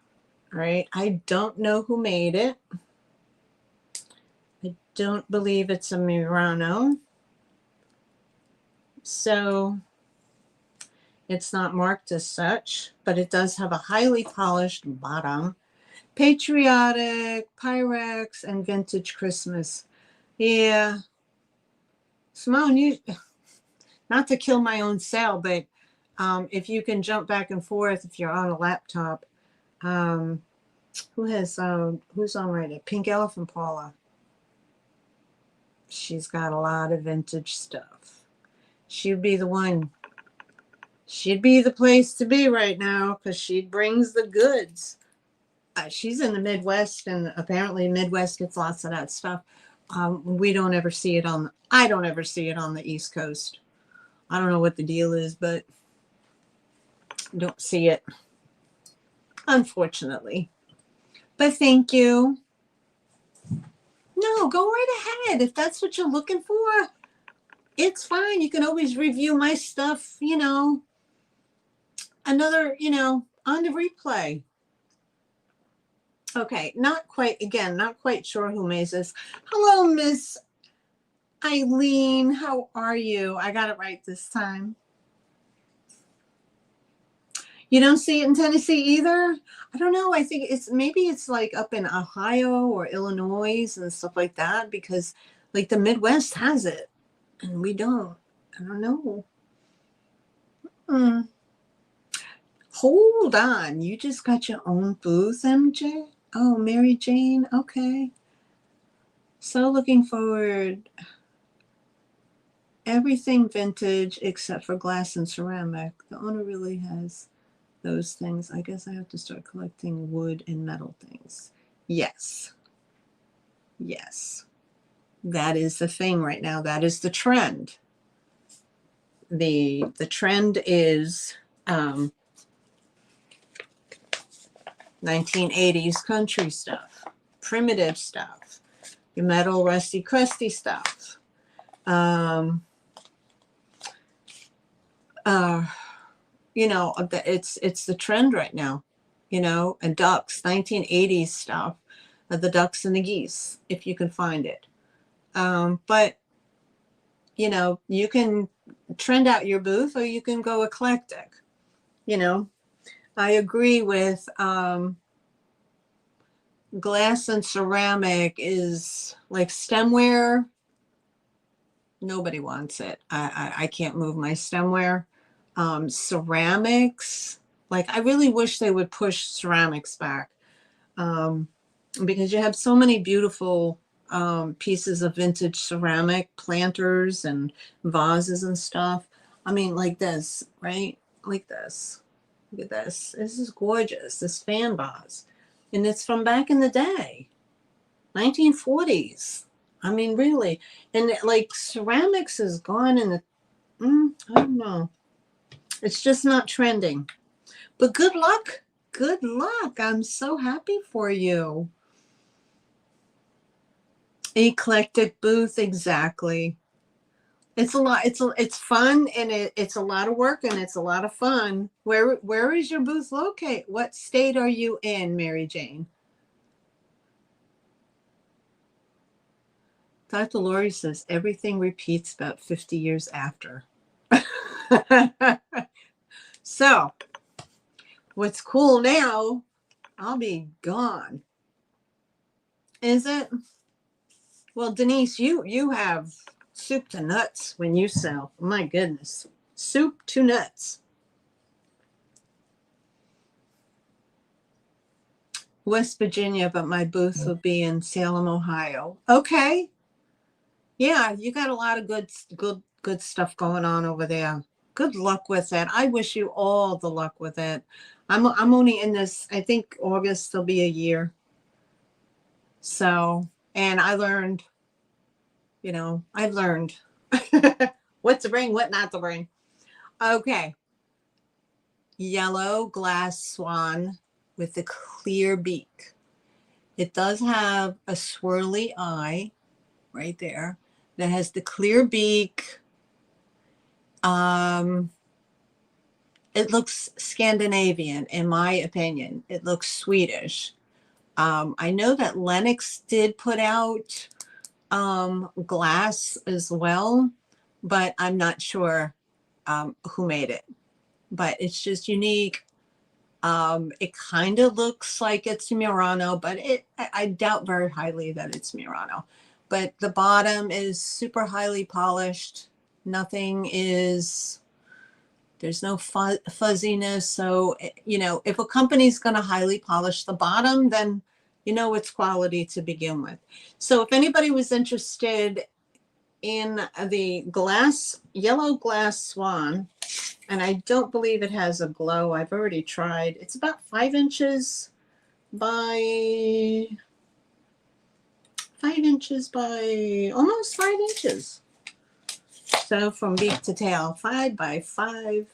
right. I don't know who made it. I don't believe it's a Murano. So it's not marked as such, but it does have a highly polished bottom. Patriotic, Pyrex, and Vintage Christmas. Yeah. Simone, you, not to kill my own sale, but if you can jump back and forth if you're on a laptop. Who's on right now? Pink Elephant Paula. She's got a lot of vintage stuff. She'd be the one. She'd be the place to be right now because she brings the goods. She's in the Midwest, and apparently Midwest gets lots of that stuff. We don't ever see it on. I don't ever see it on the East Coast. I don't know what the deal is, but don't see it, unfortunately. But thank you. No, go right ahead. If that's what you're looking for, it's fine. You can always review my stuff, you know, another, you know, on the replay. Okay, not quite sure who made this. Hello, Miss Eileen. How are you? I got it right this time. You don't see it in Tennessee either? I don't know. I think maybe it's like up in Ohio or Illinois and stuff like that, because like the Midwest has it and we don't. I don't know. Hold on. You just got your own booth, MJ? Oh, Mary Jane. Okay. So looking forward. Everything vintage except for glass and ceramic. The owner really has those things. I guess I have to start collecting wood and metal things. Yes. Yes. That is the thing right now. That is the trend. The trend is 1980s country stuff, primitive stuff, your metal rusty crusty stuff. You know, it's the trend right now, you know, and ducks, 1980s stuff, the ducks and the geese, if you can find it. But, you know, you can trend out your booth or you can go eclectic, you know. I agree with glass and ceramic is like stemware. Nobody wants it. I can't move my stemware. Ceramics, like I really wish they would push ceramics back, because you have so many beautiful pieces of vintage ceramic planters and vases and stuff. I mean, like this, right? Like this. Look at this. This is gorgeous. This fan vase, and it's from back in the day, 1940s. I mean, really, and like ceramics is gone in the. I don't know. It's just not trending. But good luck. Good luck. I'm so happy for you. Eclectic booth, exactly. It's a lot. It's fun, and it's a lot of work, and it's a lot of fun. Where is your booth located? What state are you in, Mary Jane? Dr. Lori says everything repeats about 50 years after. So, what's cool now, I'll be gone. Is it? Well, Denise, you have soup to nuts when you sell. My goodness. Soup to nuts. West Virginia, but my booth will be in Salem, Ohio. Okay. Yeah, you got a lot of good stuff going on over there. Good luck with it. I wish you all the luck with it. I'm only in this, I think August will be a year. So, and I learned, you know, I've learned what to bring, what not to bring. Okay. Yellow glass swan with a clear beak. It does have a swirly eye right there that has the clear beak. it looks Scandinavian, in my opinion. It looks Swedish. I know that Lennox did put out glass as well, but I'm not sure who made it. But it's just unique. It kind of looks like it's Murano, but I doubt very highly that it's Murano. But the bottom is super highly polished. Nothing is, there's no fuzziness. So, you know, if a company's going to highly polish the bottom, then you know it's quality to begin with. So if anybody was interested in the yellow glass swan, and I don't believe it has a glow. I've already tried. It's about 5 inches by almost 5 inches. So from beak to tail, 5 by 5.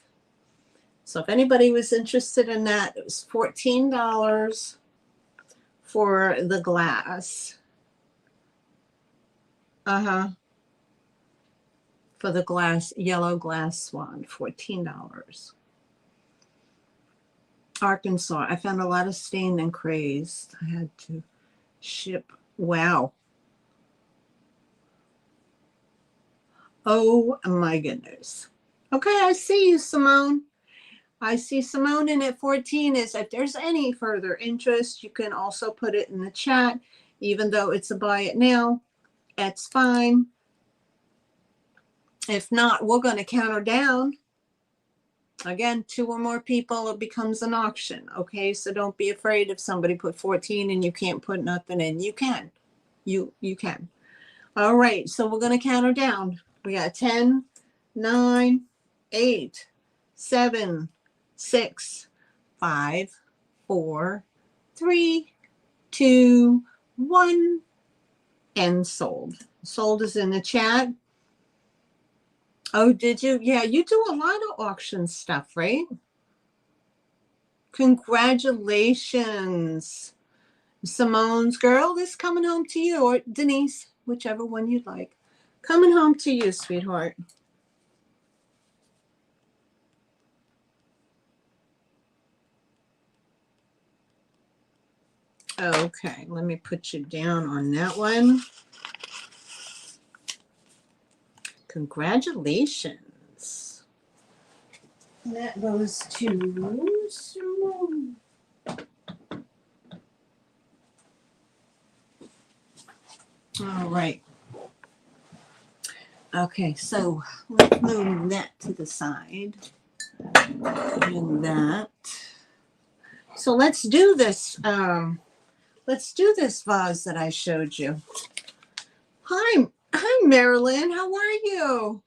So if anybody was interested in that, it was $14 for the glass. For the yellow glass swan, $14. Arkansas, I found a lot of stained and crazed. I had to ship. Wow. Oh my goodness. Okay, I see you, Simone. I see Simone in at 14 is if there's any further interest, you can also put it in the chat, even though it's a buy it now. That's fine. If not, we're going to count her down. Again, 2 or more people, it becomes an auction. Okay, so don't be afraid if somebody put 14 and you can't put nothing in. You can. You can. All right, so we're going to count her down. We got 10, 9, 8, 7, 6, 5, 4, 3, 2, 1, and sold. Sold is in the chat. Oh, did you? Yeah, you do a lot of auction stuff, right? Congratulations. Simone's girl is coming home to you, or Denise, whichever one you'd like. Coming home to you, sweetheart. Okay, let me put you down on that one. Congratulations. That goes to Simone. All right. Okay, so let's move that to the side. And that. So let's do this. Let's do this vase that I showed you. Hi, Marilyn. How are you?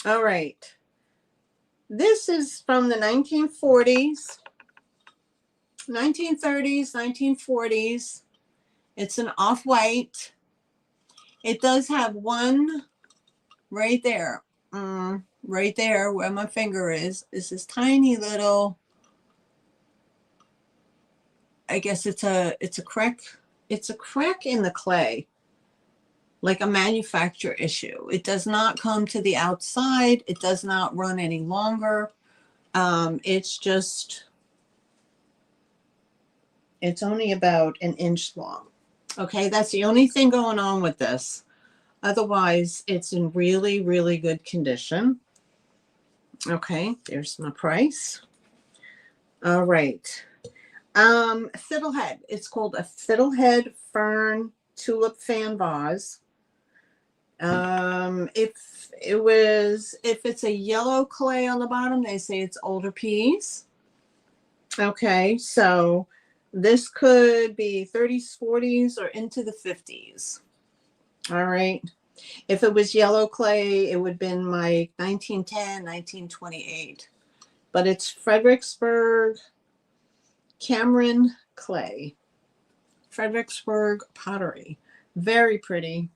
All right. This is from the 1940s, 1930s, 1940s. It's an off-white. It does have one right there. Right there where my finger is this tiny little, I guess it's a crack. It's a crack in the clay, like a manufacturer issue. It does not come to the outside. It does not run any longer. It's only about an inch long. Okay, that's the only thing going on with this. Otherwise, it's in really, really good condition. Okay, there's my price. All right. Fiddlehead. It's called a Fiddlehead Fern Tulip Fan Vase. If it's a yellow clay on the bottom, they say it's older peas. Okay, so this could be 30s, 40s, or into the 50s. All right. If it was yellow clay, it would have been my 1910, 1928. But it's Fredericksburg Cameron clay. Fredericksburg pottery. Very pretty.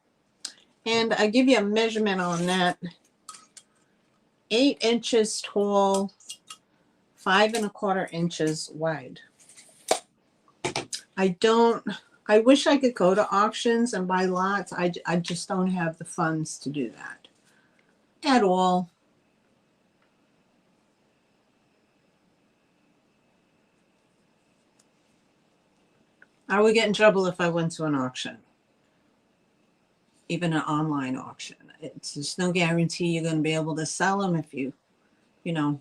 And I give you a measurement on that. 8 inches tall, 5 1/4 inches wide. I wish I could go to auctions and buy lots. I just don't have the funds to do that at all. I would get in trouble if I went to an auction, even an online auction. It's just no guarantee you're going to be able to sell them if you know.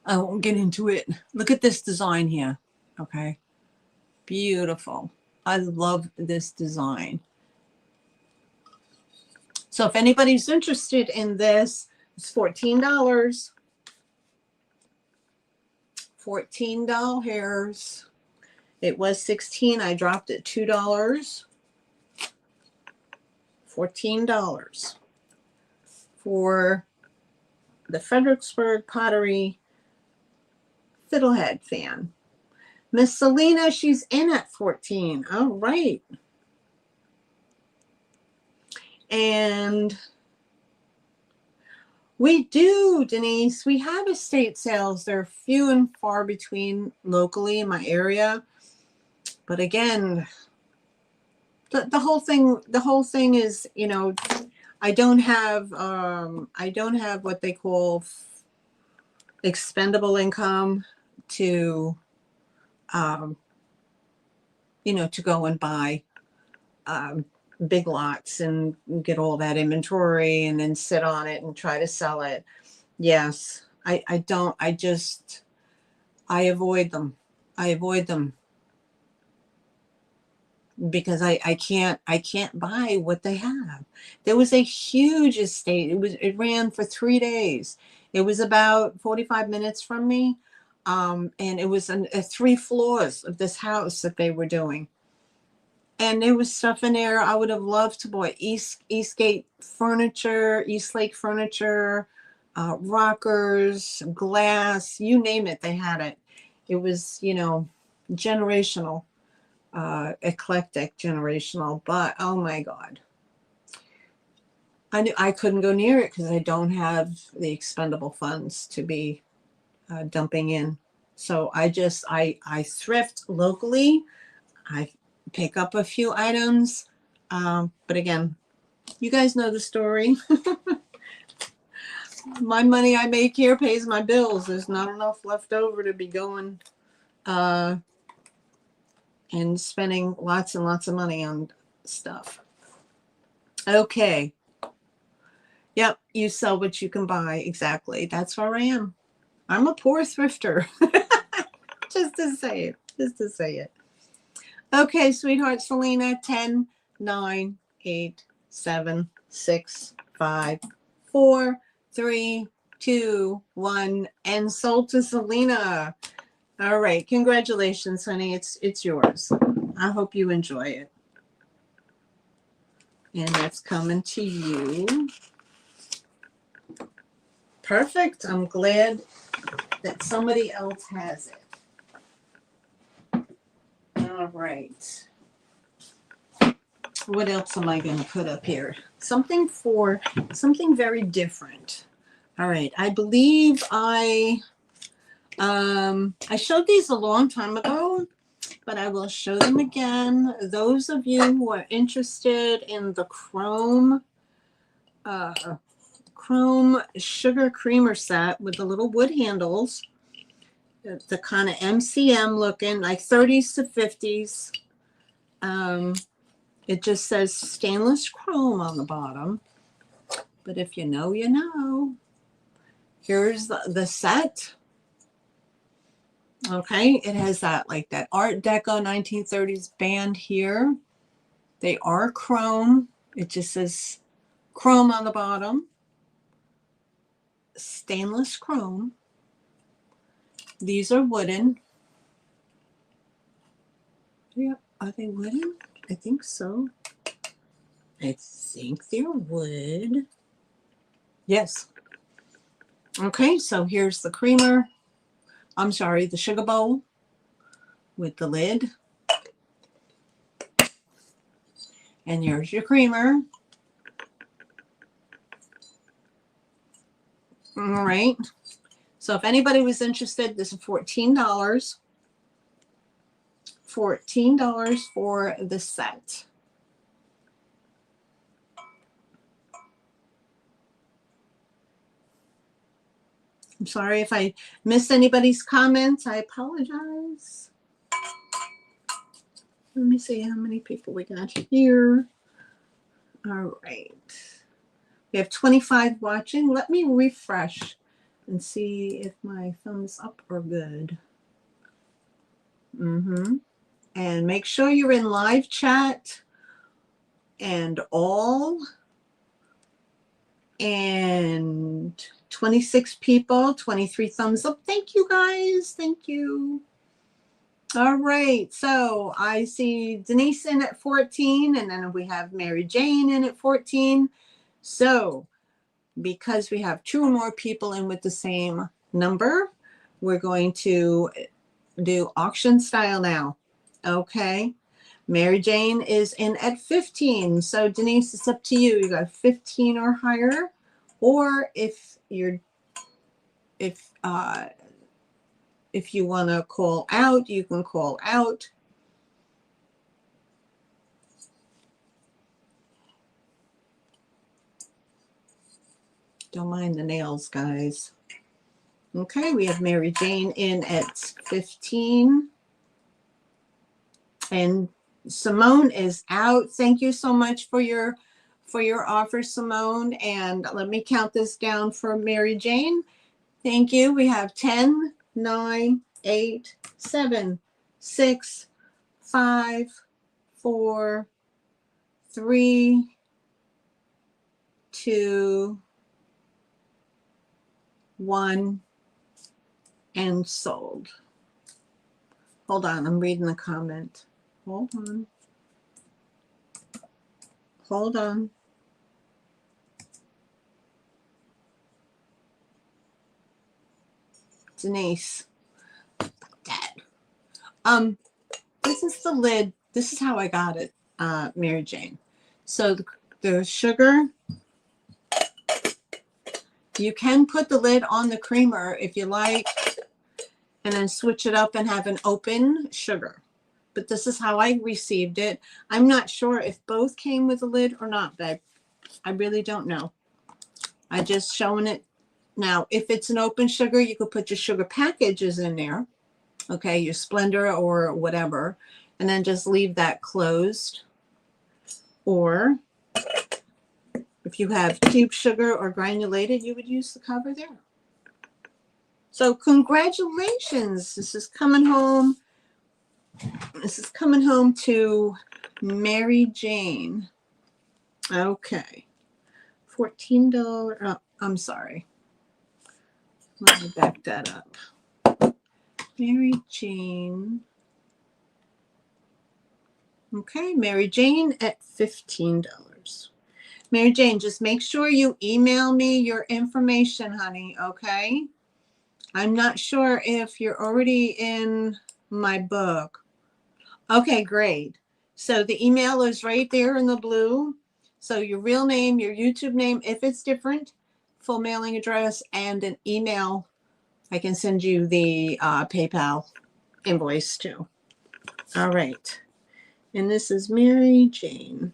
I won't get into it. Look at this design here. Okay. Beautiful. I love this design. So if anybody's interested in this, it's $14. $14. It was $16. I dropped it $2. $14 for the Fredericksburg Pottery Fiddlehead fan. Miss Selena, she's in at 14. All right. And we do, Denise, we have estate sales. They're few and far between locally in my area. But again, the whole thing is, you know, I don't have what they call expendable income to you know, to go and buy big lots and get all that inventory and then sit on it and try to sell it. Yes, I avoid them. I avoid them because I can't buy what they have. There was a huge estate. It ran for 3 days. It was about 45 minutes from me. And it was 3 floors of this house that they were doing. And there was stuff in there I would have loved to buy. Eastgate furniture, Eastlake furniture, rockers, glass, you name it, they had it. It was, you know, generational, eclectic, generational. But oh my God, I knew I couldn't go near it because I don't have the expendable funds to be dumping in. So I thrift locally. I pick up a few items. But again, you guys know the story. My money I make here pays my bills. There's not enough left over to be going and spending lots and lots of money on stuff. Okay. Yep, you sell what you can buy. Exactly. That's where I am. I'm a poor thrifter. Just to say it. Just to say it. Okay, sweetheart Selena, 10, 9, 8, 7, 6, 5, 4, 3, 2, 1, and sold to Selena. All right, congratulations, honey. It's yours. I hope you enjoy it. And that's coming to you. Perfect. I'm glad that somebody else has it. All right. What else am I going to put up here? Something very different. All right. I believe I showed these a long time ago, but I will show them again. Those of you who are interested in the chrome sugar creamer set with the little wood handles, the kind of MCM looking, like 30s to 50s. It just says stainless chrome on the bottom. But if you know, you know. Here's the set. Okay, it has that like that Art Deco 1930s band here. They are chrome. It just says chrome on the bottom. Stainless chrome. These are wooden. Yeah, are they wooden? I think so. I think they're wood. Yes. Okay, so here's the creamer. I'm sorry, the sugar bowl with the lid. And here's your creamer. All right. So if anybody was interested, this is $14 $14 for the set. I'm sorry if I missed anybody's comments. I apologize. Let me see how many people we got here. All right. We have 25 watching. Let me refresh and see if my thumbs up are good. And make sure you're in live chat and all. And 26 people, 23 thumbs up. Thank you guys. Thank you. All right. So I see Denise in at 14, and then we have Mary Jane in at 14. So because we have 2 more people in with the same number, we're going to do auction style now. Okay. Mary Jane is in at 15. So Denise, it's up to you. You got 15 or higher, or if you want to call out, you can call out. Don't mind the nails, guys. Okay, we have Mary Jane in at 15. And Simone is out. Thank you so much for your offer, Simone. And let me count this down for Mary Jane. Thank you. We have 10, 9, 8, 7, 6, 5, 4, 3, 2, 1, and sold. Hold on, I'm reading the comment. Hold on. Hold on. Denise. Dad. This is the lid. This is how I got it, Mary Jane. So the sugar, you can put the lid on the creamer if you like, and then switch it up and have an open sugar. But this is how I received it. I'm not sure if both came with a lid or not, but I really don't know. I just showing it. Now, if it's an open sugar, you could put your sugar packages in there. Okay, your Splendor or whatever, and then just leave that closed. Or if you have cube sugar or granulated, you would use the cover there. So congratulations. This is coming home. This is coming home to Mary Jane. Okay. $14. Oh, I'm sorry. Let me back that up. Mary Jane. Okay, Mary Jane at $15. Mary Jane, just make sure you email me your information, honey, okay? I'm not sure if you're already in my book. Okay, great. So the email is right there in the blue. So your real name, your YouTube name, if it's different, full mailing address, and an email. I can send you the PayPal invoice too. All right. And this is Mary Jane.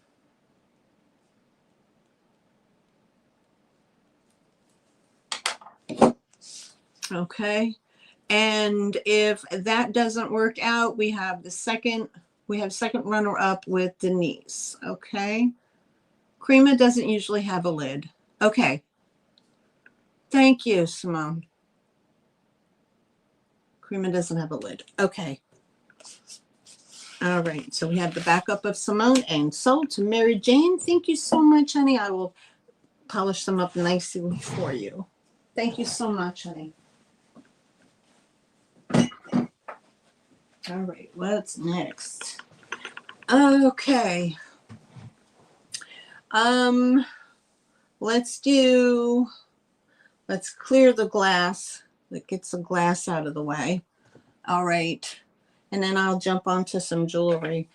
Okay. And if that doesn't work out, we have second runner up with Denise. Okay. Crema doesn't usually have a lid. Okay. Thank you, Simone. Crema doesn't have a lid. Okay. All right. So we have the backup of Simone and sold to Mary Jane. Thank you so much, honey. I will polish them up nicely for you. Thank you so much, honey. All right, what's next? Okay. Let's clear the glass. That gets the glass out of the way. All right. And then I'll jump onto some jewelry.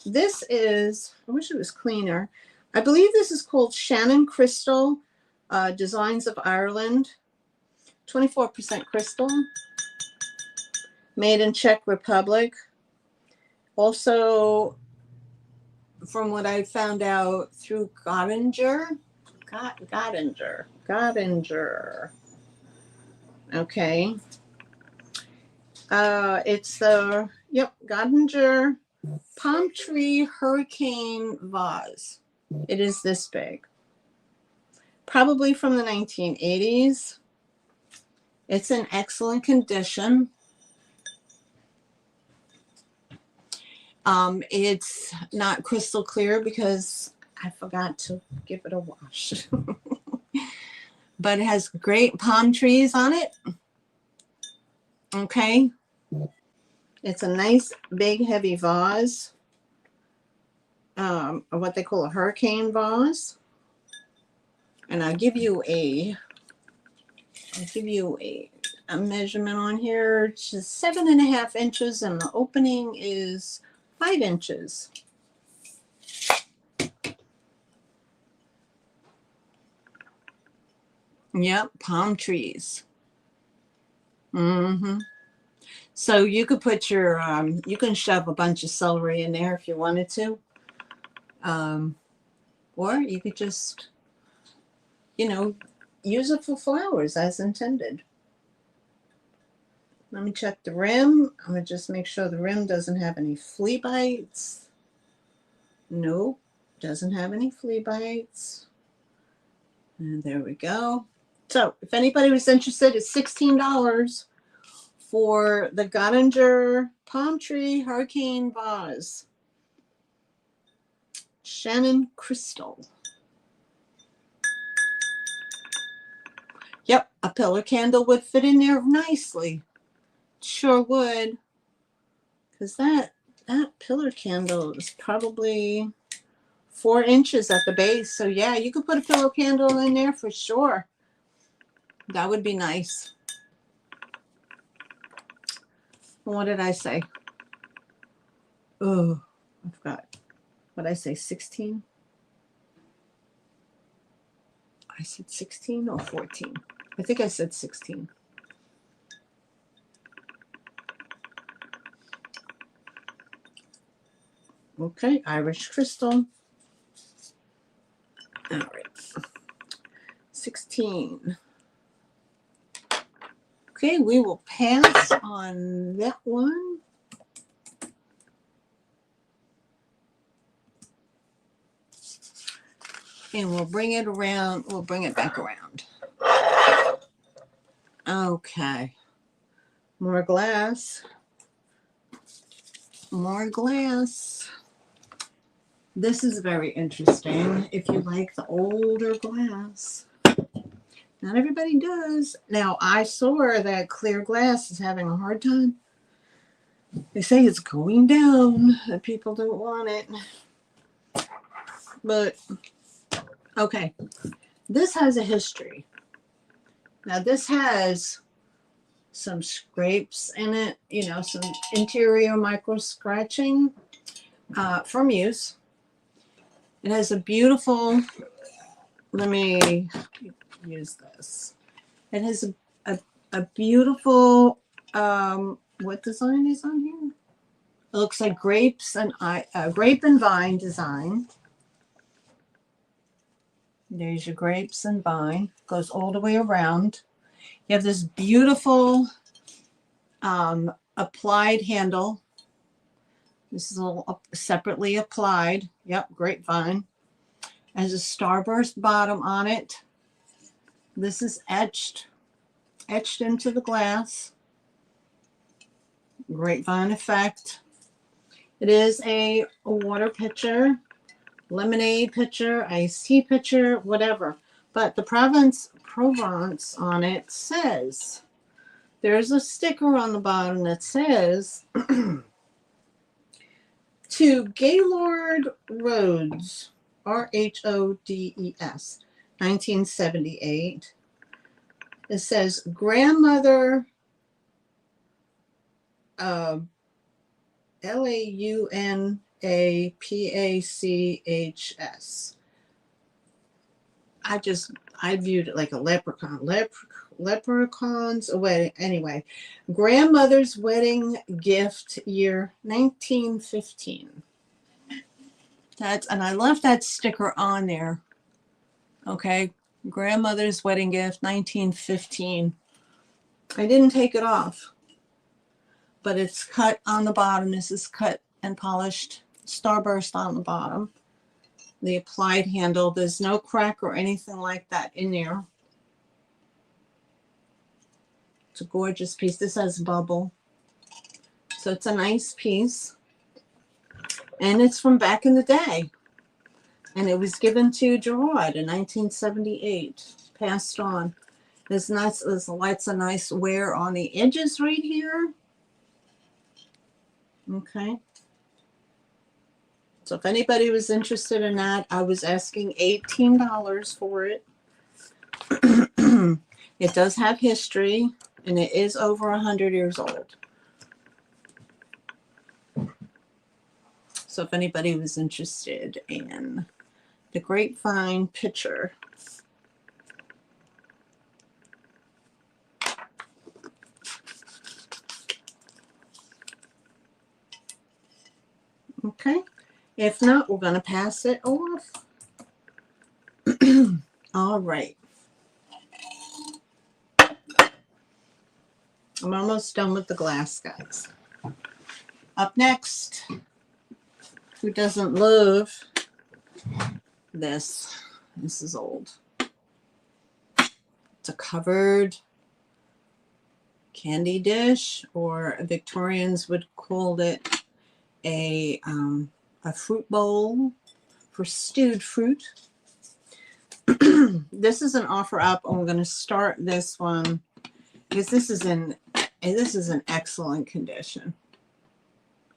This is, I wish it was cleaner. I believe this is called Shannon Crystal Designs of Ireland. 24% crystal. Made in Czech Republic. Also, from what I found out through Gottinger. Okay. It's the, yep, Gottinger palm tree hurricane vase. It is this big. Probably from the 1980s. It's in excellent condition. It's not crystal clear because I forgot to give it a wash. But it has great palm trees on it. Okay. It's a nice, big, heavy vase. What they call a hurricane vase. And I'll give you a measurement on here. It's just 7.5 inches, and the opening is 5 inches. Yep, palm trees. Mm-hmm. So you could put your, you can shove a bunch of celery in there if you wanted to. Or you could just, you know, use it for flowers as intended. Let me check the rim. I'm going to just make sure the rim doesn't have any flea bites. Nope, doesn't have any flea bites. And there we go. So if anybody was interested, it's $16 for the Gottinger palm tree hurricane vase. Shannon Crystal. Yep, a pillar candle would fit in there nicely. Sure would. Because that pillar candle is probably 4 inches at the base. So yeah, you could put a pillow candle in there for sure. That would be nice. What did I say? Oh, I forgot. What did I say, 16? I said 16 or 14? I think I said 16. Okay, Irish crystal. All right. 16. Okay, we will pass on that one. And we'll bring it around. We'll bring it back around. Okay. More glass. More glass. This is very interesting if you like the older glass. Not everybody does. Now, I saw that clear glass is having a hard time. They say it's going down, that people don't want it. But, okay. This has a history. Now, this has some scrapes in it, you know, some interior micro scratching from use. It has a beautiful, let me use this. It has a beautiful, what design is on here? It looks like grapes and grape and vine design. There's your grapes and vine. Goes all the way around. You have this beautiful applied handle. This is a little separately applied. Yep, grapevine. Has a starburst bottom on it. This is etched into the glass. Grapevine effect. It is a water pitcher, lemonade pitcher, iced tea pitcher, whatever. But the Provence on it says, there's a sticker on the bottom that says, to Gaylord Rhodes, Rhodes, 1978. It says grandmother, Launapachs. I viewed it like a leprechaun. Leprechaun's wedding. Anyway, grandmother's wedding gift, year 1915. And I left that sticker on there. Okay, grandmother's wedding gift, 1915. I didn't take it off, but it's cut on the bottom. This is cut and polished, starburst on the bottom. The applied handle, there's no crack or anything like that in there. It's a gorgeous piece. This has bubble, so it's a nice piece, and it's from back in the day, and it was given to Gerard in 1978, passed on. There's lots of nice wear on the edges right here. Okay, so if anybody was interested in that, I was asking $18 for it. It does have history, and it is over 100 years old. So if anybody was interested in the grapevine pitcher. Okay, if not, we're going to pass it off. All right. I'm almost done with the glass, guys. Up next, who doesn't love this? This is old. It's a covered candy dish, or Victorians would call it a fruit bowl for stewed fruit. This is an offer up. I'm going to start this one because this is in excellent condition,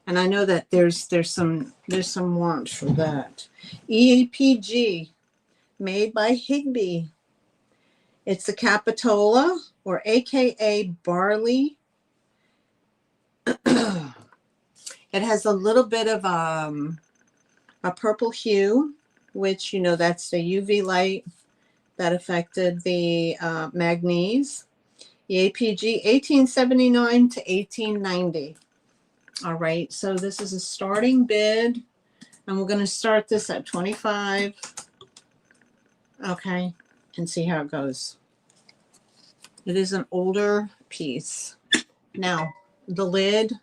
and I know that there's some want for that. EAPG, made by Higby. It's a Capitola, or AKA barley. It has a little bit of a purple hue, which, you know, that's the UV light that affected the manganese. EAPG 1879 to 1890. All right, so this is a starting bid, and we're going to start this at 25. Okay, and see how it goes. It is an older piece. Now, the lid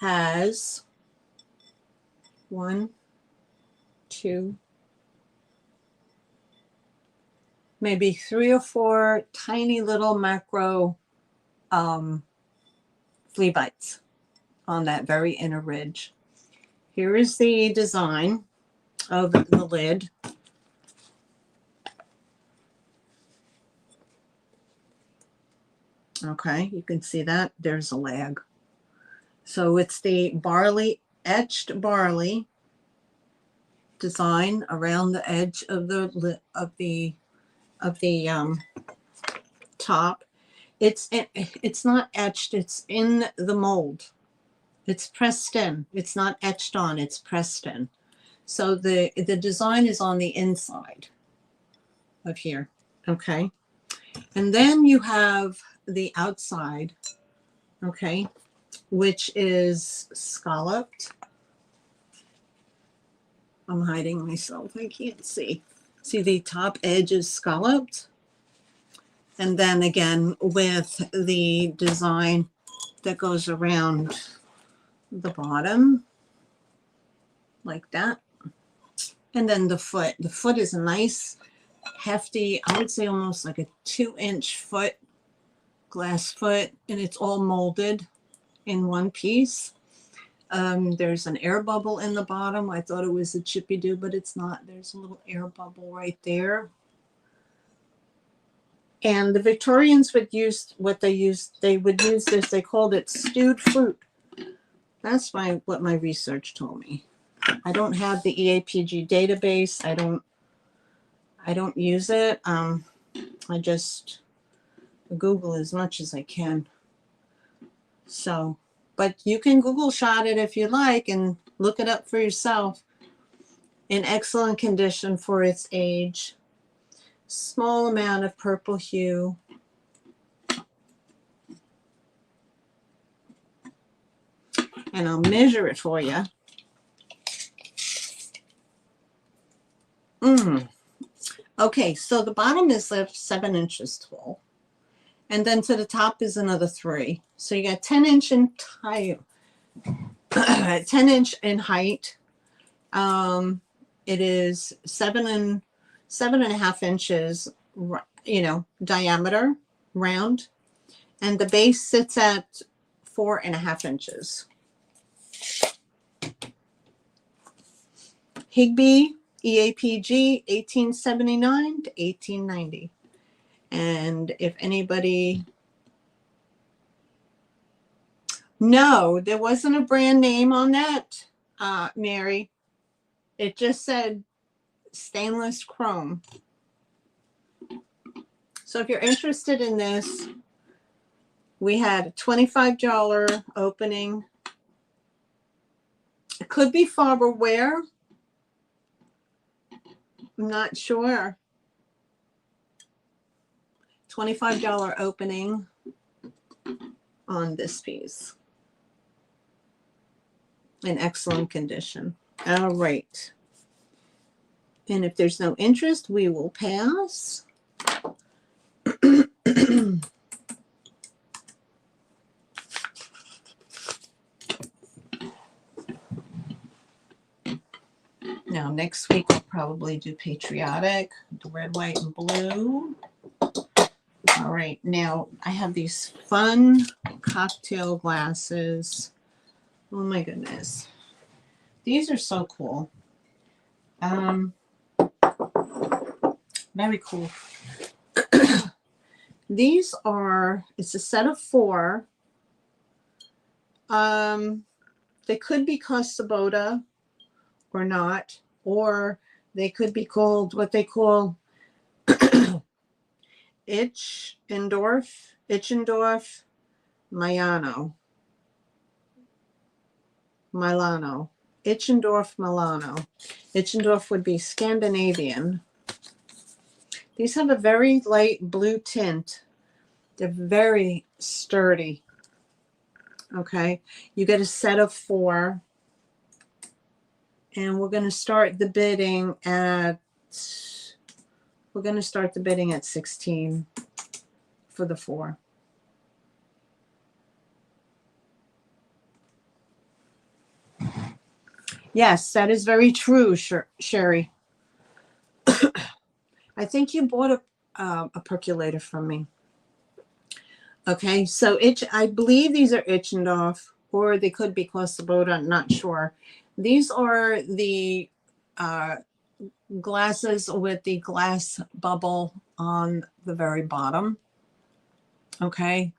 has 1, 2, maybe 3 or 4 tiny little macro flea bites on that very inner ridge. Here is the design of the lid. Okay, you can see that there's a lag. So it's the barley, etched barley design around the edge of the top. It's not etched, it's in the mold. It's pressed in. It's not etched on, it's pressed in. So the design is on the inside of here. Okay. And then you have the outside, okay, which is scalloped. I'm hiding myself, I can't see. See, the top edge is scalloped. And then again with the design that goes around the bottom like that. And then the foot is a nice hefty, I would say almost like a 2-inch foot, glass foot, and it's all molded in one piece. There's an air bubble in the bottom. I thought it was a chippy do, but it's not. There's a little air bubble right there. And the Victorians would use they would use this, they called it stewed fruit. That's what my research told me. I don't have the EAPG database. I don't use it. I just Google as much as I can. So, but you can Google shot it if you like and look it up for yourself. In excellent condition for its age. small amount of purple hue. And I'll measure it for you. Okay, so the bottom is 7 inches tall. And then to the top is another 3. So you got 10 inch in height. 10 inch in height. It is 7.5 inches, you know, diameter, round. And the base sits at 4.5 inches. Higby EAPG 1879 to 1890. And if anybody, no, there wasn't a brand name on that, Mary. It just said stainless chrome. So if you're interested in this, we had a $25 opening. It could be Farberware. I'm not sure. $25 opening on this piece. In excellent condition. All right. And if there's no interest, we will pass. Now, next week, I'll probably do patriotic, the red, white, and blue. All right. Now, I have these fun cocktail glasses. Oh, my goodness. These are so cool. Very cool. These are, it's a set of 4. They could be Kosoboda or not, or they could be called what they call Itchendorf, Milano. Itchendorf, Milano. Itchendorf would be Scandinavian. These have a very light blue tint. They're very sturdy. Okay, you get a set of 4. And we're going to start the bidding at 16 for the 4. Yes, that is very true, Sherry. I think you bought a percolator from me. Okay, so I believe these are Itchendorf, or they could be Kosoboda, I'm not sure. These are the glasses with the glass bubble on the very bottom. Okay,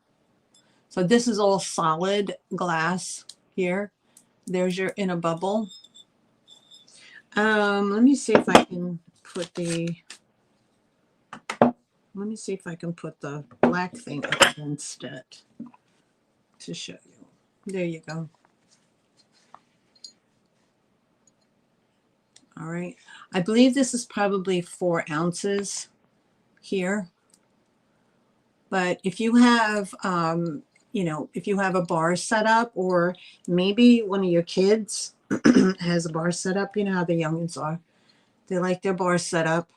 so this is all solid glass here. There's your inner bubble. Let me see if I can put the black thing up against it to show you. There you go. All right. I believe this is probably 4 ounces here. But if you have, you know, if you have a bar set up, or maybe one of your kids has a bar set up, you know how the youngins are. They like their bar set up.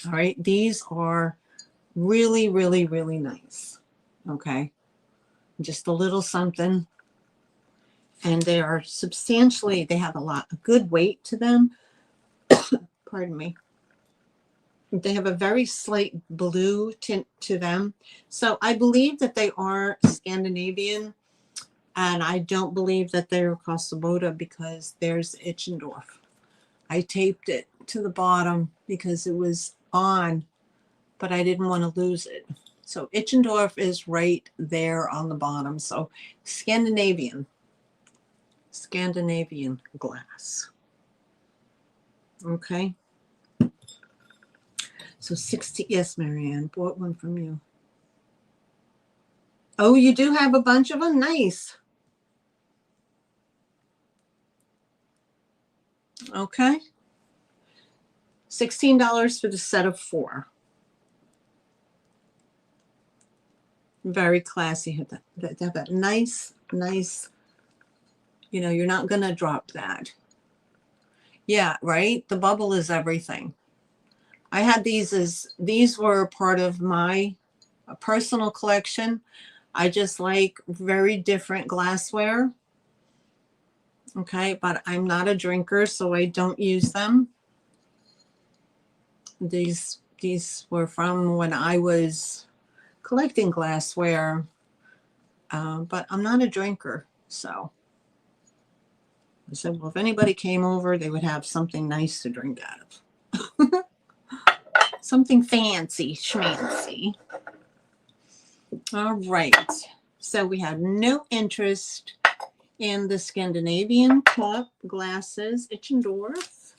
All right. These are really, really, really nice. Okay. Just a little something. And they are substantially, they have a good weight to them. Pardon me. They have a very slight blue tint to them. So I believe that they are Scandinavian. And I don't believe that they're Kosoboda, because there's Itchendorf. I taped it to the bottom because it was on, but I didn't want to lose it. So Itchendorf is right there on the bottom. So Scandinavian glass. Okay. So 60, yes, Marianne, bought one from you. Oh, you do have a bunch of them? Nice. Okay. $16 for the set of 4. Very classy. That nice, you know, you're not going to drop that. Yeah, right? The bubble is everything. I had these were part of my personal collection. I just like very different glassware. Okay, but I'm not a drinker, so I don't use them. These were from when I was collecting glassware, but I'm not a drinker, so I said, well, if anybody came over, they would have something nice to drink out of. Something fancy, schmancy. All right, so we had no interest in the Scandinavian cup glasses, Itchendorf.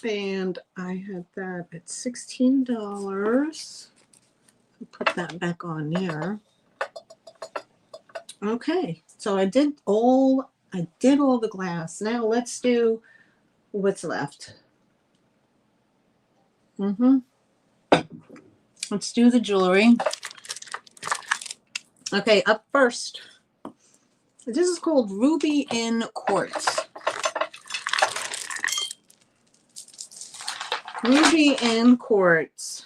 And I had that at $16. I'll put that back on there. Okay, so I did all the glass. Now let's do what's left. Let's do the jewelry. Okay, up first. This is called Ruby in Quartz. Ruby in Quartz.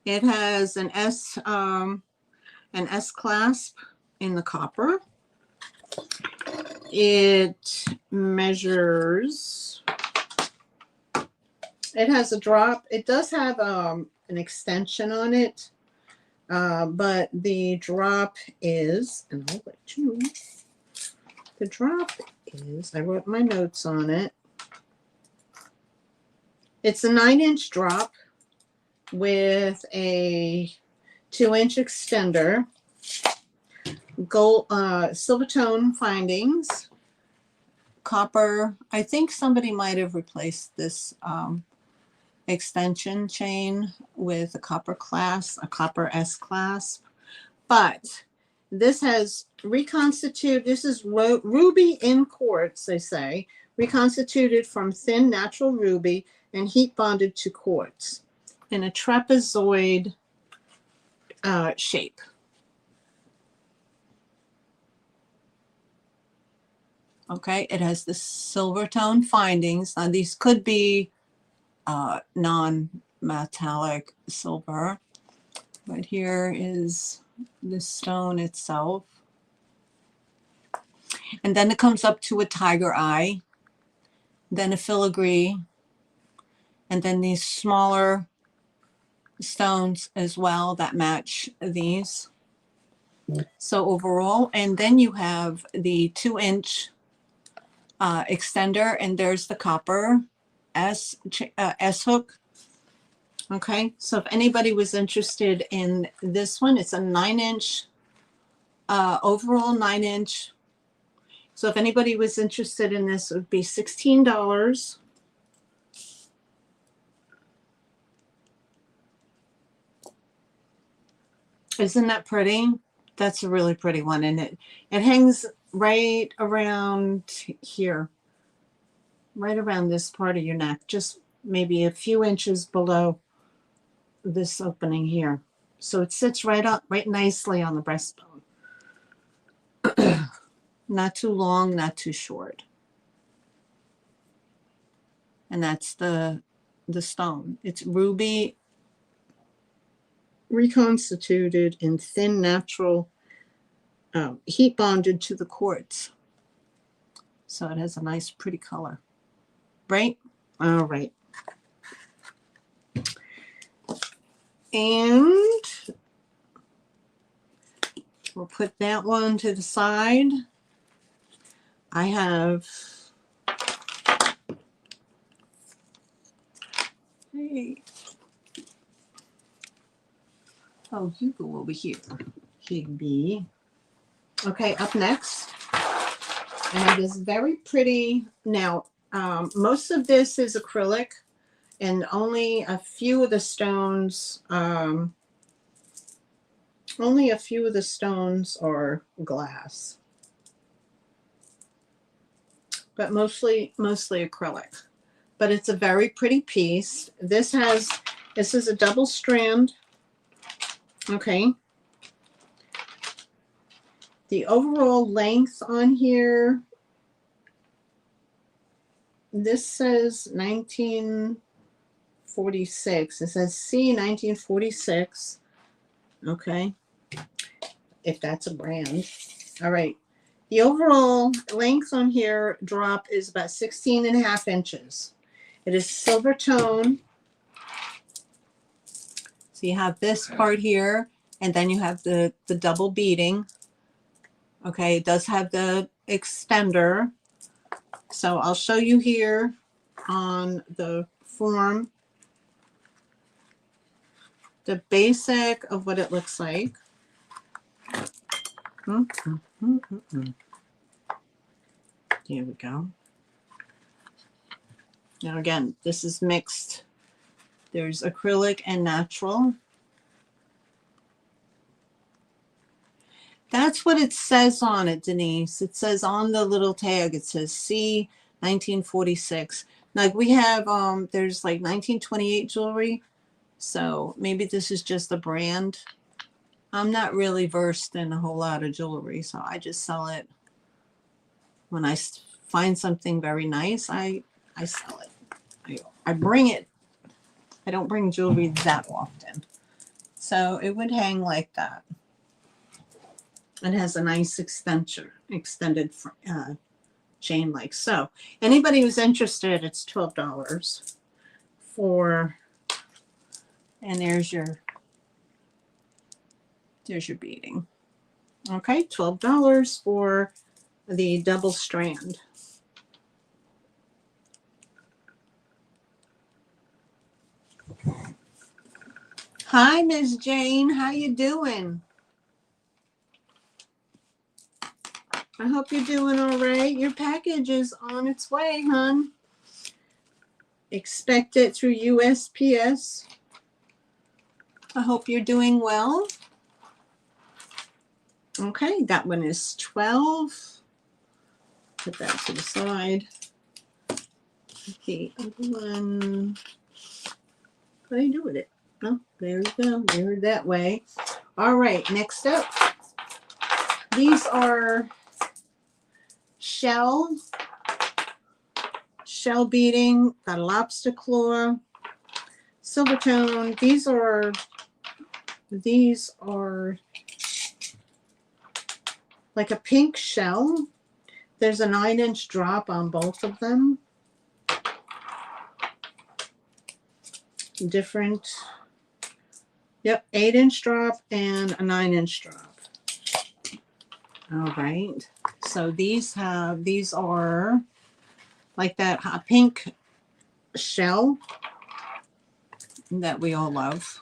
It has an S clasp in the copper. It measures. It has a drop. It does have an extension on it, but the drop is, and I'll let you. The drop is. I wrote my notes on it. It's a 9-inch drop with a 2-inch extender, gold, silver tone findings, copper. I think somebody might have replaced this extension chain with a copper S clasp, but this has reconstituted. This is ruby in quartz, they say, reconstituted from thin natural ruby and heat bonded to quartz in a trapezoid shape. Okay, it has the silver tone findings. Now these could be non-metallic silver, but here is the stone itself. And then it comes up to a tiger eye, then a filigree, and then these smaller stones as well that match these. So overall, and then you have the 2-inch extender, and there's the copper S hook. Okay, so if anybody was interested in this one, it's a 9-inch, overall 9-inch. So if anybody was interested in this, it would be $16. Isn't that pretty? That's a really pretty one, and it hangs right around here, right around this part of your neck, just maybe a few inches below this opening here. So it sits right up, right nicely on the breastbone. Not too long, not too short. And that's the stone. It's ruby reconstituted in thin natural heat bonded to the quartz. So it has a nice pretty color, right? All right. And we'll put that one to the side. I have, hey, oh, you go over here, Higby. Okay, up next, I have this very pretty, now, most of this is acrylic, and only a few of the stones, are glass. but mostly acrylic. But it's a very pretty piece. This is a double strand. Okay. The overall length on here, this says 1946. It says C 1946. Okay. If that's a brand. All right. The overall length on here drop is about 16.5 inches. It is silver tone. So you have this part here, and then you have the double beading. Okay, it does have the extender. So I'll show you here on the form the basic of what it looks like. Here we go. Now again, this is mixed. There's acrylic and natural. That's what it says on it, Denise. It says on the little tag, it says C 1946. Like we have, there's like 1928 jewelry. So maybe this is just a brand. I'm not really versed in a whole lot of jewelry, so I just sell it. When I find something very nice, I sell it. I bring it. I don't bring jewelry that often. So it would hang like that. It has a nice extended chain like so. Anybody who's interested, it's $12 for, and there's your beading. Okay, $12 for the double strand. Hi, Miss Jane. How you doing? I hope you're doing all right. Your package is on its way, hon. Expect it through USPS. I hope you're doing well. Okay, that one is 12. Put that to the side. The other one, what do you do with it? Oh, there you go. There that way. All right, next up. These are shell beading, got a lobster claw, silver tone. These are like a pink shell. There's a 9-inch drop on both of them. Different. Yep, 8-inch drop and a 9-inch drop. All right. So these are like that hot pink shell that we all love.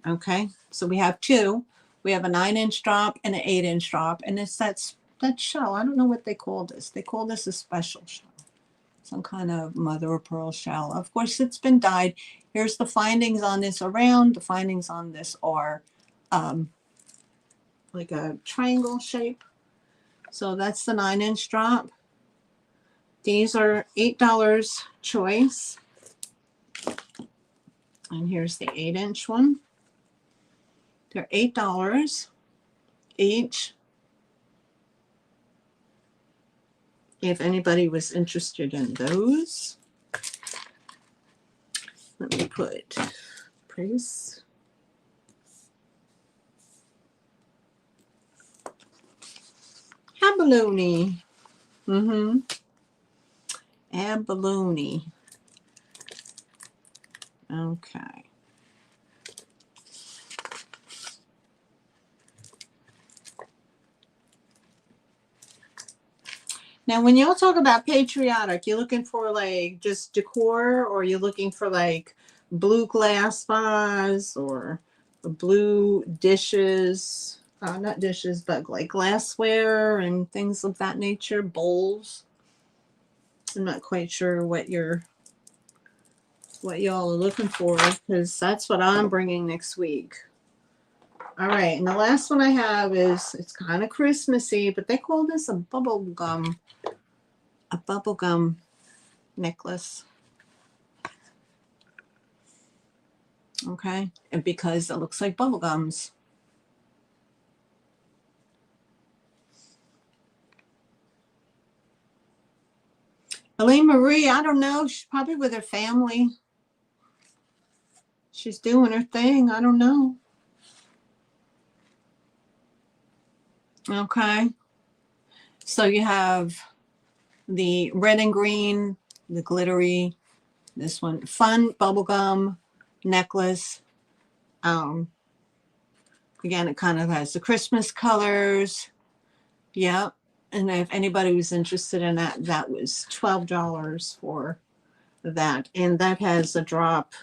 Okay. So we have two. We have a 9-inch drop and an 8-inch drop. And it's that shell. I don't know what they call this. They call this a special shell. Some kind of mother of pearl shell. Of course, it's been dyed. Here's the findings on this around. The findings on this are like a triangle shape. So that's the 9-inch drop. These are $8 choice. And here's the 8-inch one. They're $8 each. If anybody was interested in those, let me put price. Abalone. Abalone. Okay. Now, when y'all talk about patriotic, you're looking for like just decor, or you're looking for like blue glass vase or blue dishes, not dishes, but like glassware and things of that nature, bowls. I'm not quite sure what y'all are looking for, because that's what I'm bringing next week. All right, and the last one I have is, it's kind of Christmassy, but they call this a bubble gum a bubblegum necklace. Okay, and because it looks like bubblegums. Elaine Marie, I don't know. She's probably with her family. She's doing her thing. I don't know. Okay. So you have the red and green, the glittery, this one, fun bubblegum necklace. Again, it kind of has the Christmas colors. Yep. And if anybody was interested in that, that was $12 for that. And that has a drop.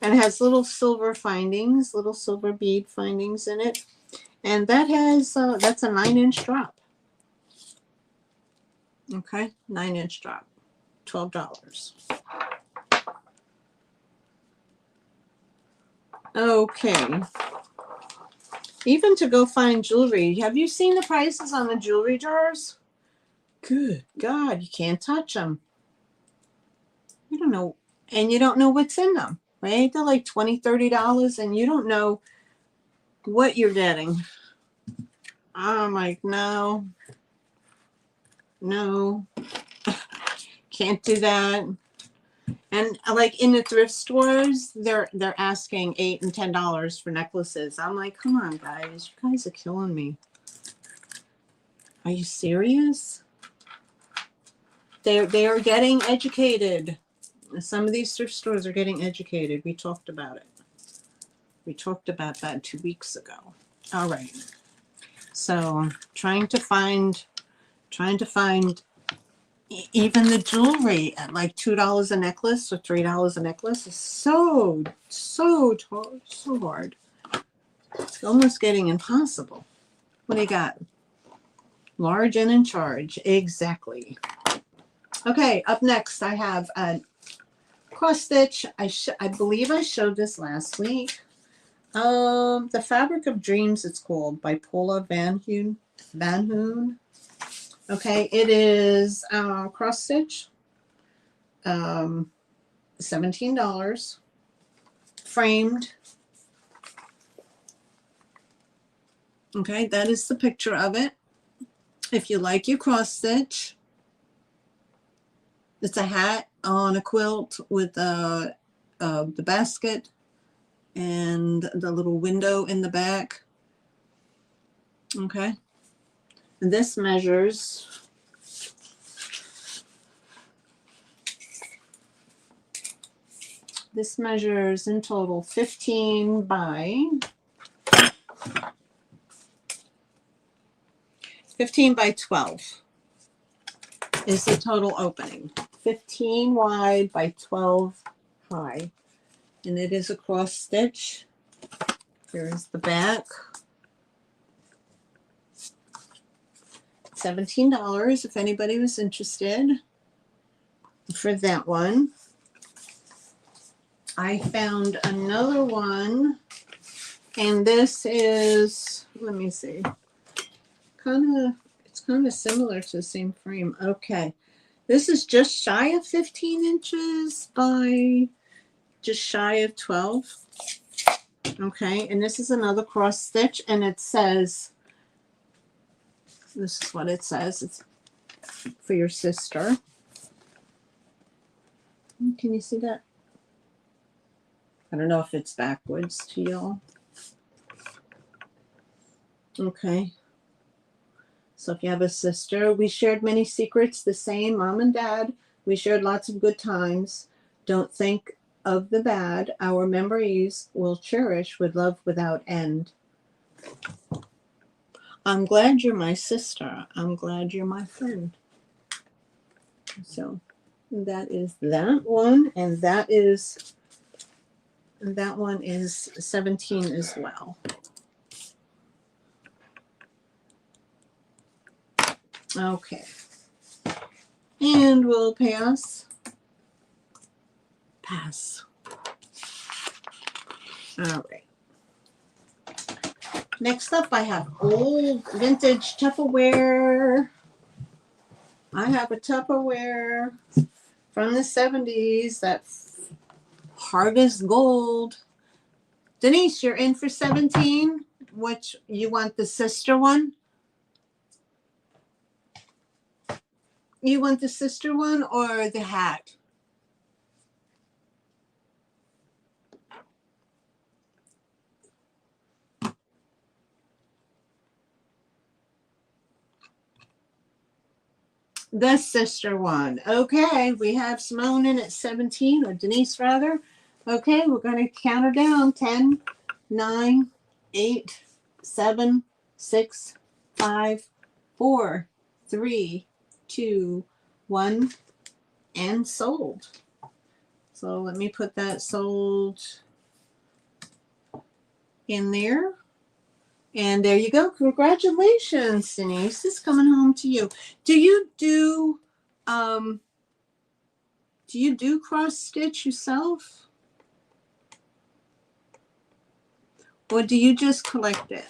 And it has little silver findings, little silver bead findings in it. And that has, that's a 9-inch drop. Okay, 9-inch drop, $12. Okay. Even to go find jewelry. Have you seen the prices on the jewelry jars? Good God, you can't touch them. You don't know, and you don't know what's in them, right? They're like $20, $30, and you don't know what you're getting. I'm like, no, can't do that. And like in the thrift stores, they're asking $8 and $10 for necklaces. I'm like, come on, guys, you guys are killing me. Are you serious? They are getting educated. Some of these thrift stores are getting educated. We talked about it. We talked about that 2 weeks ago. All right. So trying to find even the jewelry at like $2 a necklace or $3 a necklace is so hard. It's almost getting impossible. What do you got? Large and in charge. Exactly. Okay, up next I have a cross stitch. I believe I showed this last week. The Fabric of Dreams, it's called, by Paula Van Hoon. Okay, it is cross stitch, $17, framed. Okay, that is the picture of it. If you like your cross stitch, it's a hat on a quilt with the basket and the little window in the back. Okay. This measures in total 15 by 12 is the total opening. 15 wide by 12 high. And it is a cross stitch. Here's the back. $17 if anybody was interested for that one. I found another one, and this is, let me see, it's kind of similar to the same frame. Okay, this is just shy of 15 inches by just shy of 12. Okay, and this is another cross stitch, and it says, this is what it says. It's for your sister. Can you see that? I don't know if it's backwards to y'all. Okay. So if you have a sister, we shared many secrets, the same, Mom and Dad. We shared lots of good times. Don't think of the bad. Our memories we'll cherish with love without end. I'm glad you're my sister. I'm glad you're my friend. So that is that one, and that one is 17 as well. Okay. And we'll pass. All right. Next up, I have old vintage Tupperware. I have a Tupperware from the 70s, that Harvest Gold. Denise, you're in for 17. Which, you want the sister one? You want the sister one or the hat? The sister one. Okay, we have Simone in at 17, or Denise rather. Okay, we're going to count her down. 10, 9, 8, 7, 6, 5, 4, 3, 2, 1, and sold. So let me put that sold in there. And there you go. Congratulations, Denise. This is coming home to you. Do you do cross stitch yourself? Or do you just collect it?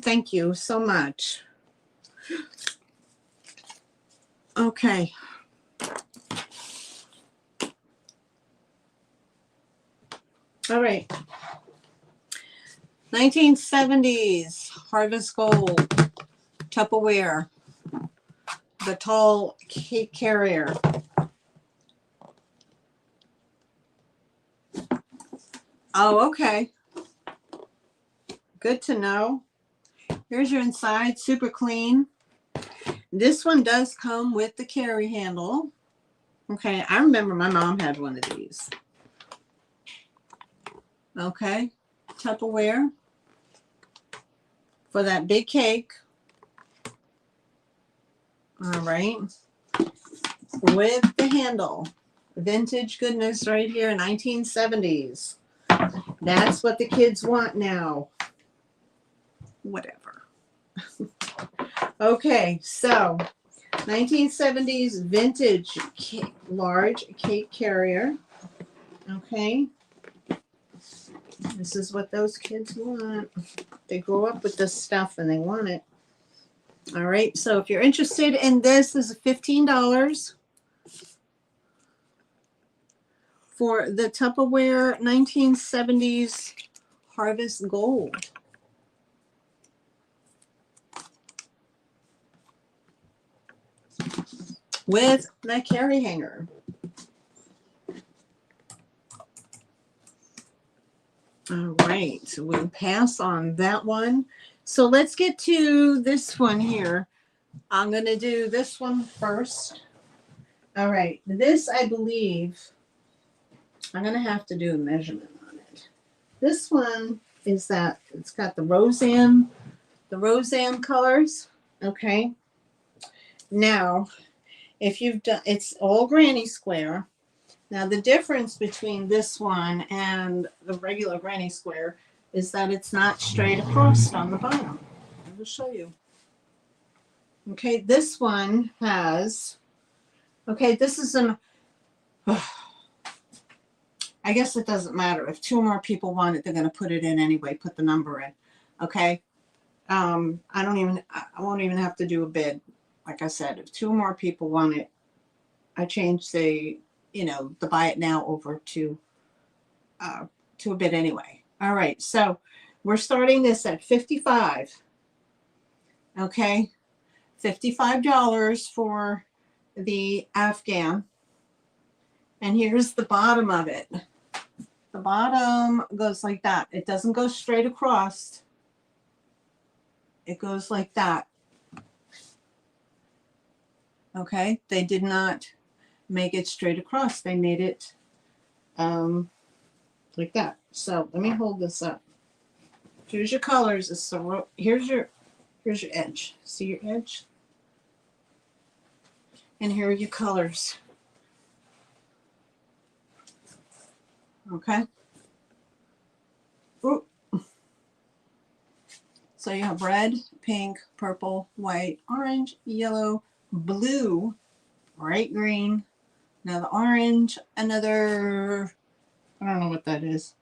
Thank you so much. Okay. All right. 1970s Harvest Gold Tupperware, the tall cake carrier. Oh, okay. Good to know. Here's your inside, super clean. This one does come with the carry handle. Okay, I remember my mom had one of these. Okay, Tupperware for that big cake. All right, with the handle. Vintage goodness right here, 1970s. That's what the kids want now. Whatever. Okay, so 1970s vintage large cake carrier. Okay. This is what those kids want. They grow up with this stuff and they want it. All right, so if you're interested in this, is $15 for the Tupperware 1970s Harvest Gold. With the carry hanger. All right, so we'll pass on that one. So let's get to this one here. I'm going to do this one first. All right, this I believe I'm going to have to do a measurement on it. This one is that it's got the Roseanne colors. Okay. Now, if you've done, it's all granny square. Now, the difference between this one and the regular granny square is that it's not straight across on the bottom. I will show you. Okay, this one has, okay, this is an, I guess it doesn't matter. If two more people want it, they're going to put it in anyway, put the number in. Okay. I won't even have to do a bid. Like I said, if two more people want it, I change the buy it now over to a bid anyway. All right. So we're starting this at $55. Okay. $55 for the Afghan. And here's the bottom of it. The bottom goes like that. It doesn't go straight across. It goes like that. Okay, they did not make it straight across. They made it like that. So let me hold this up. Here's your colors. Here's your edge. See your edge? And here are your colors. Okay. Ooh. So you have red, pink, purple, white, orange, yellow, blue, bright green, another orange, another, I don't know what that is.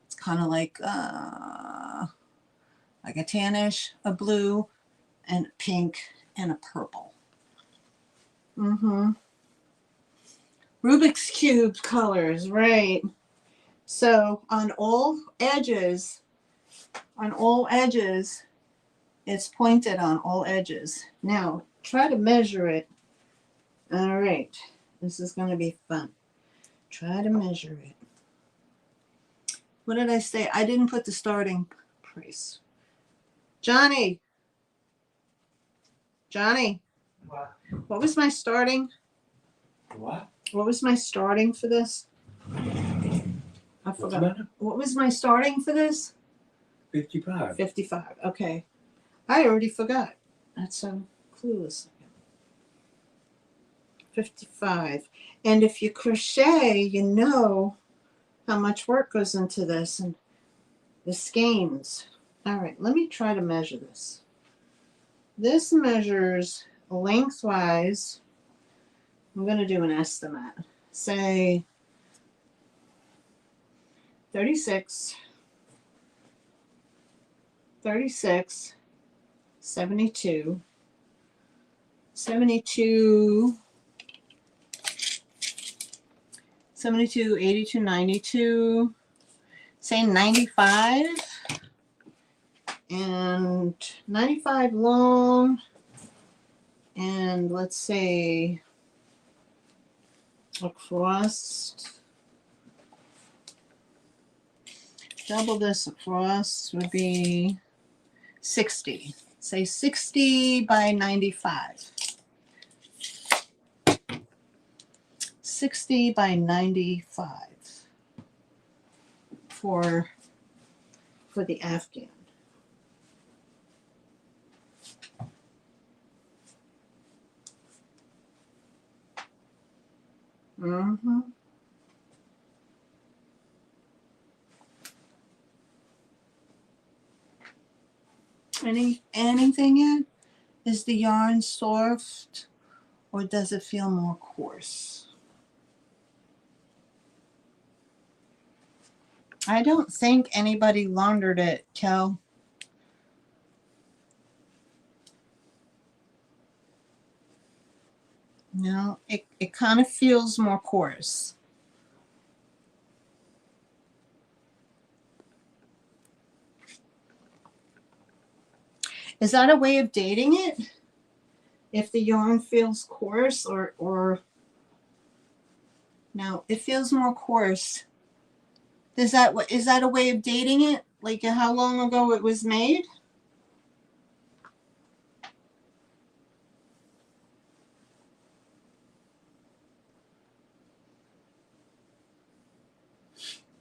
It's kind of like a tannish, a blue, and pink, and a purple. Rubik's Cube colors, right. So on all edges, it's pointed on all edges. Now, try to measure it. All right, this is going to be fun. Try to measure it. What did I say? I didn't put the starting price. Johnny. What was my starting? What? What was my starting for this? I forgot. What was my starting for this? 55. 55. Okay. I already forgot. That's so clueless. 55. And if you crochet, you know how much work goes into this and the skeins. All right, let me try to measure this. This measures lengthwise. I'm going to do an estimate. Say 36, 72, 82, 92, say 95, and 95 long, and let's say across, double this across would be 60. Say 60 by 95. 60 by 95 for the Afghan. Anything yet? Is the yarn soft or does it feel more coarse? I don't think anybody laundered it, Kel. No, it kind of feels more coarse. Is that a way of dating it? If the yarn feels coarse or no, it feels more coarse. Is that a way of dating it? Like how long ago it was made?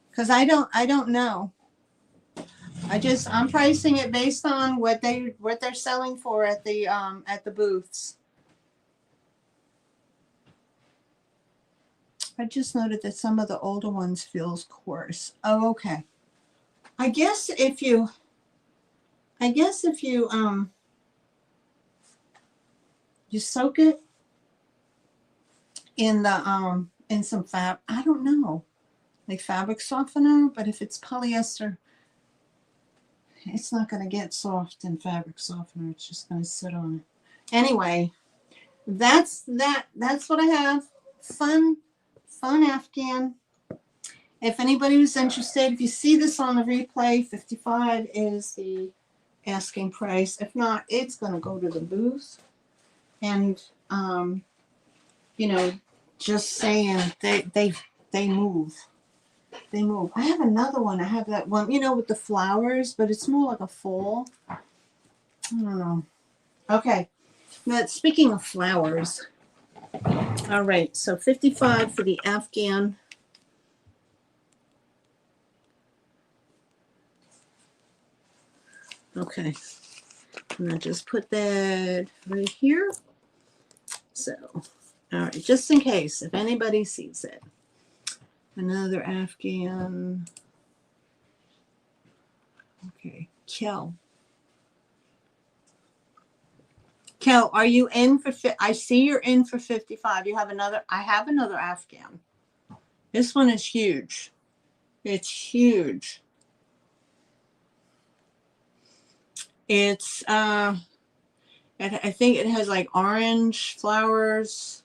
Because I don't know. I'm pricing it based on what they're selling for at the booths. I just noted that some of the older ones feels coarse. Oh, okay. I guess if you you soak it in the in some fab, I don't know, like fabric softener, but if it's polyester, it's not going to get soft in fabric softener. It's just going to sit on it. Anyway, that's what I have. Fun Afghan. If anybody was interested, if you see this on the replay, 55 is the asking price. If not, it's going to go to the booth. And you know, just saying, they move. They move. I have another one. I have that one, you know, with the flowers, but it's more like a fall. I don't know. Okay. Now, speaking of flowers. All right. So 55 for the Afghan. Okay. I'm going to just put that right here. So, all right. Just in case, if anybody sees it. Another Afghan. Okay, Kel Kel, are you in for, I see you're in for 55. You have another, I have another Afghan. This one is huge. It's huge. It's, I think it has like orange flowers.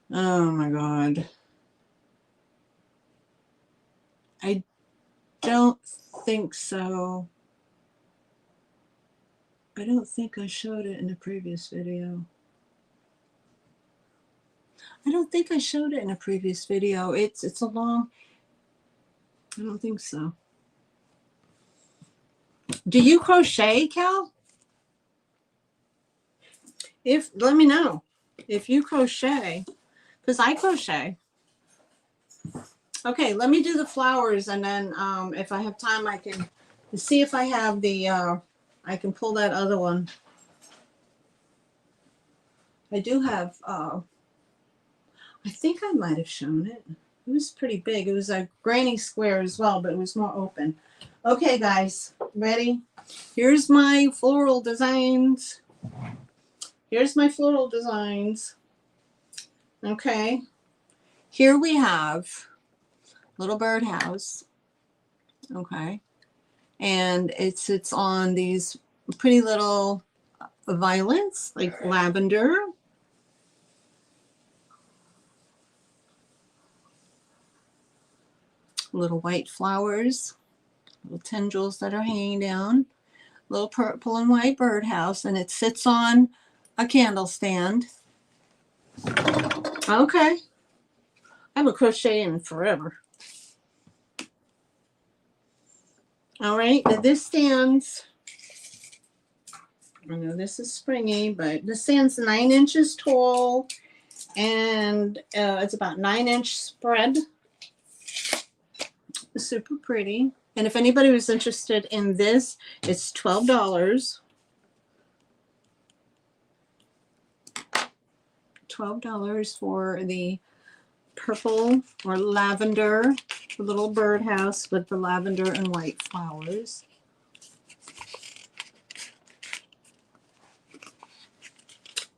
Oh my God. I don't think so. I don't think I showed it in the previous video. I don't think I showed it in a previous video. It's a long, I don't think so. Do you crochet, Cal? Let me know if you crochet, because I crochet. Okay, let me do the flowers, and then if I have time, I can see if I have the, I can pull that other one. I do have, I think I might have shown it. It was pretty big. It was a granny square as well, but it was more open. Okay, guys, ready? Here's my floral designs. Here's my floral designs. Okay. Here we have little birdhouse. Okay. And it sits on these pretty little violets, like lavender. Little white flowers, little tendrils that are hanging down, little purple and white birdhouse, and it sits on a candle stand. Okay. I haven't crocheted forever. All right, now this stands, I know this is springy, but this stands 9 inches tall, and it's about 9-inch spread. Super pretty. And if anybody was interested in this, it's $12. $12 for the purple or lavender, the little birdhouse with the lavender and white flowers.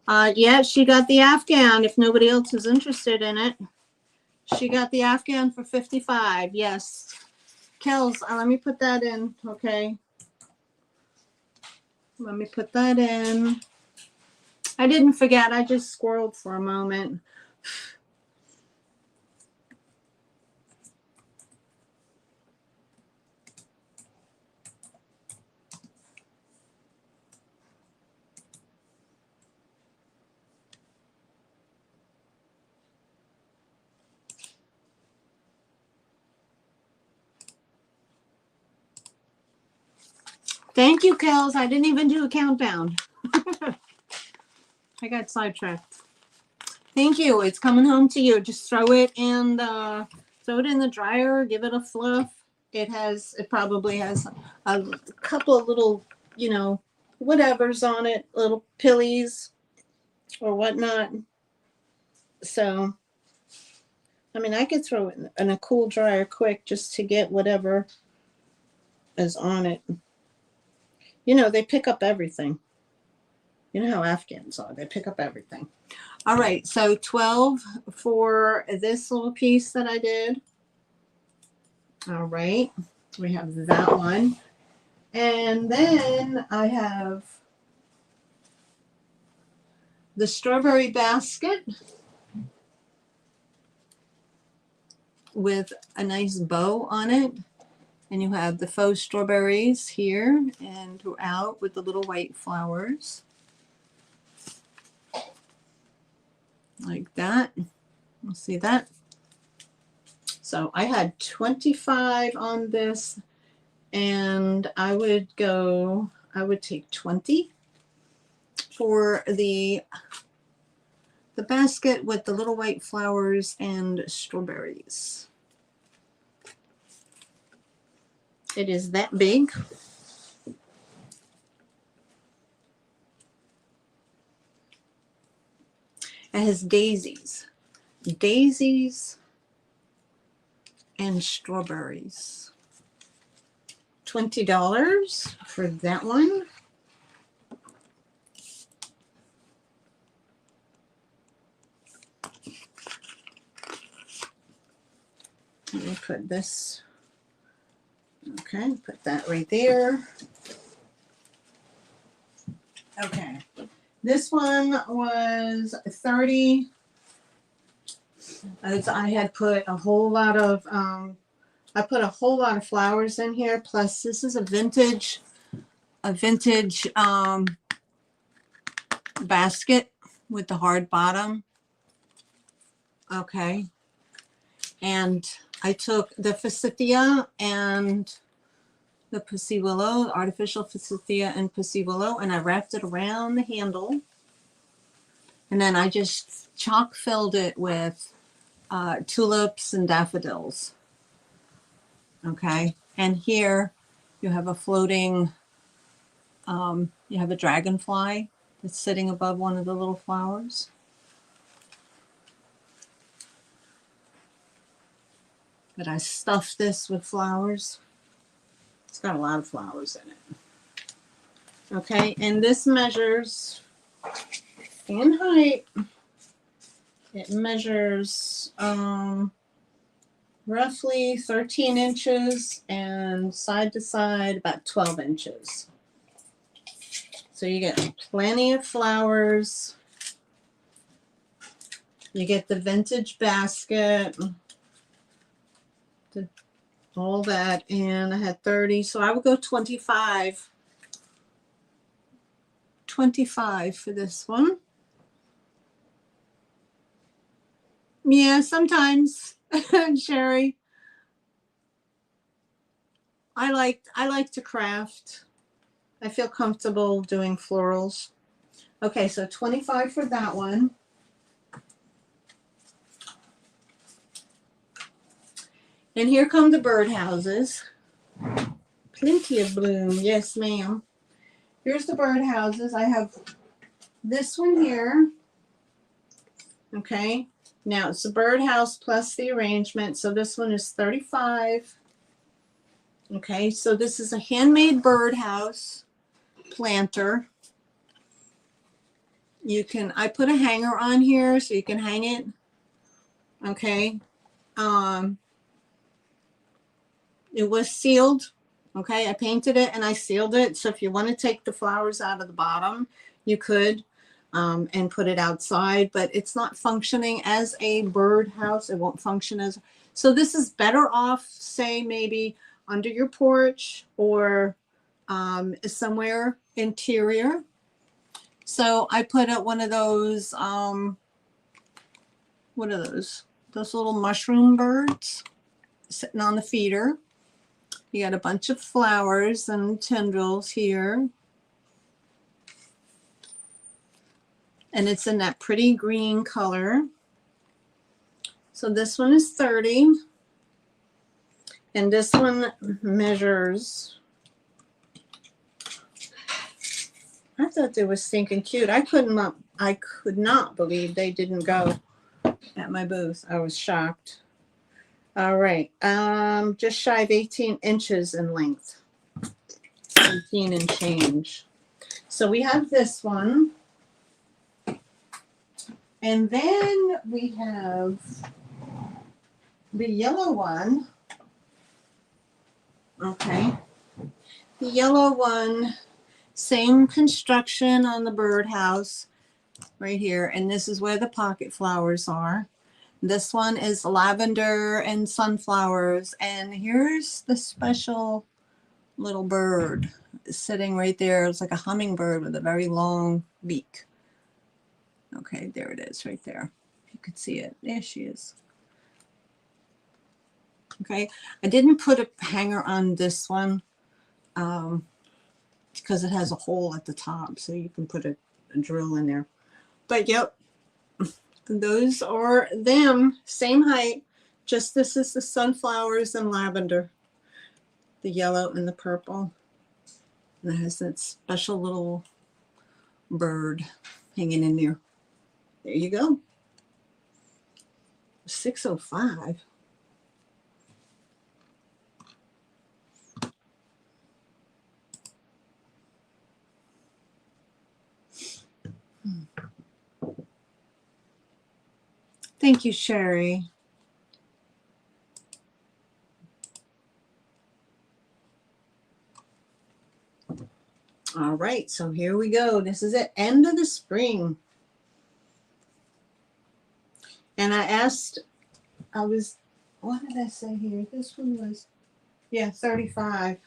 Yeah, she got the Afghan if nobody else is interested in it. She got the Afghan for 55. Yes. Kels, let me put that in. Okay. Let me put that in. I didn't forget. I just squirreled for a moment. Thank you, Kels. I didn't even do a countdown. I got sidetracked. Thank you. It's coming home to you. Just throw it in the dryer. Give it a fluff. It probably has a couple of little, whatever's on it, little pillies or whatnot. So, I mean, I could throw it in a cool dryer quick just to get whatever is on it. They pick up everything. You know how Afghans are. They pick up everything. All right. So 12 for this little piece that I did. All right. We have that one. And then I have the strawberry basket with a nice bow on it. And you have the faux strawberries here and throughout with the little white flowers. Like that. You'll see that. So I had 25 on this, and I would take 20 for the basket with the little white flowers and strawberries. It is that big. It has daisies and strawberries. $20 for that one. Let me put this, okay, put that right there. Okay, this one was 30. As I had put a whole lot of, I put a whole lot of flowers in here. Plus, this is a vintage basket with the hard bottom. Okay, and I took the forsythia and the pussy willow, artificial forsythia and pussy willow, and I wrapped it around the handle. And then I just chalk filled it with tulips and daffodils. Okay, and here you have a floating, you have a dragonfly that's sitting above one of the little flowers. But I stuffed this with flowers. It's got a lot of flowers in it. Okay, and this measures in height. It measures roughly 13 inches and side to side about 12 inches. So you get plenty of flowers. You get the vintage basket, all that, and I had 30, so I would go 25. 25 for this one. Yeah, sometimes, Sherry. I like to craft. I feel comfortable doing florals. Okay, so 25 for that one. And here come the birdhouses. Plenty of bloom. Yes, ma'am. Here's the birdhouses. I have this one here. Okay. Now it's the birdhouse plus the arrangement. So this one is 35. Okay. So this is a handmade birdhouse planter. You can, I put a hanger on here so you can hang it. Okay. It was sealed. Okay, I painted it and I sealed it. So if you want to take the flowers out of the bottom, you could and put it outside, but it's not functioning as a birdhouse. It won't function as, so this is better off, say maybe under your porch or somewhere interior. So I put up one of those, what are those? Those little mushroom birds sitting on the feeder. You got a bunch of flowers and tendrils here. And it's in that pretty green color. So this one is 30. And this one measures, I thought they were stinking cute. I could not believe they didn't go at my booth. I was shocked. All right, just shy of 18 inches in length, 18 and change. So we have this one. And then we have the yellow one. Okay. The yellow one, same construction on the birdhouse right here. And this is where the pocket flowers are. This one is lavender and sunflowers. And here's the special little bird sitting right there. It's like a hummingbird with a very long beak. Okay, there it is right there. You could see it. There she is. Okay, I didn't put a hanger on this one because it has a hole at the top, so you can put a drill in there. But yep. Those are them, same height, just this is the sunflowers and lavender, the yellow and the purple. And it has that special little bird hanging in there. There you go. 605. Thank you, Sherry. All right, so here we go. This is it, end of the spring. And I asked, what did I say here? This one was, yeah, 35.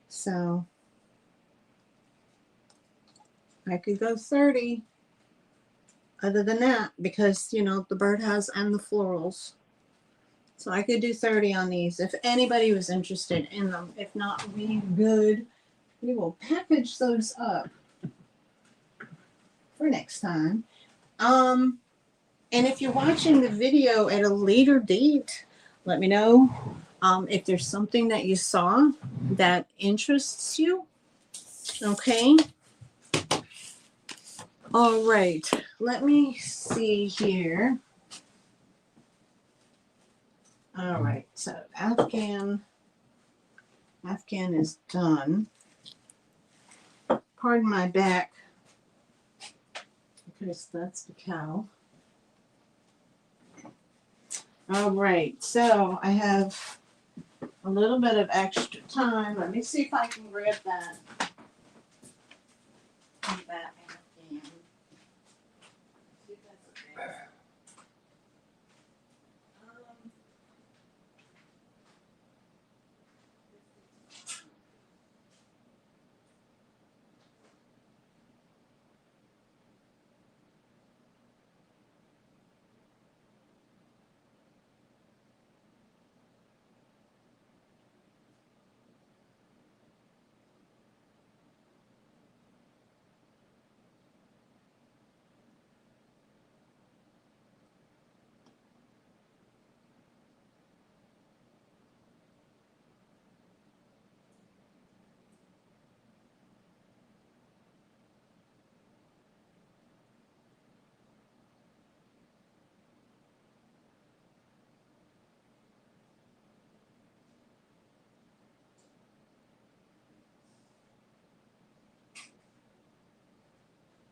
So I could go 30. Other than that, because, you know, the birdhouse and the florals. So I could do 30 on these if anybody was interested in them. If not, we good. We will package those up for next time. And if you're watching the video at a later date, let me know if there's something that you saw that interests you. Okay. All right. Let me see here. All right. So Afghan is done. Pardon my back, because that's the cow. All right, so I have a little bit of extra time. Let me see if I can grab that. Afghan. See if that's okay.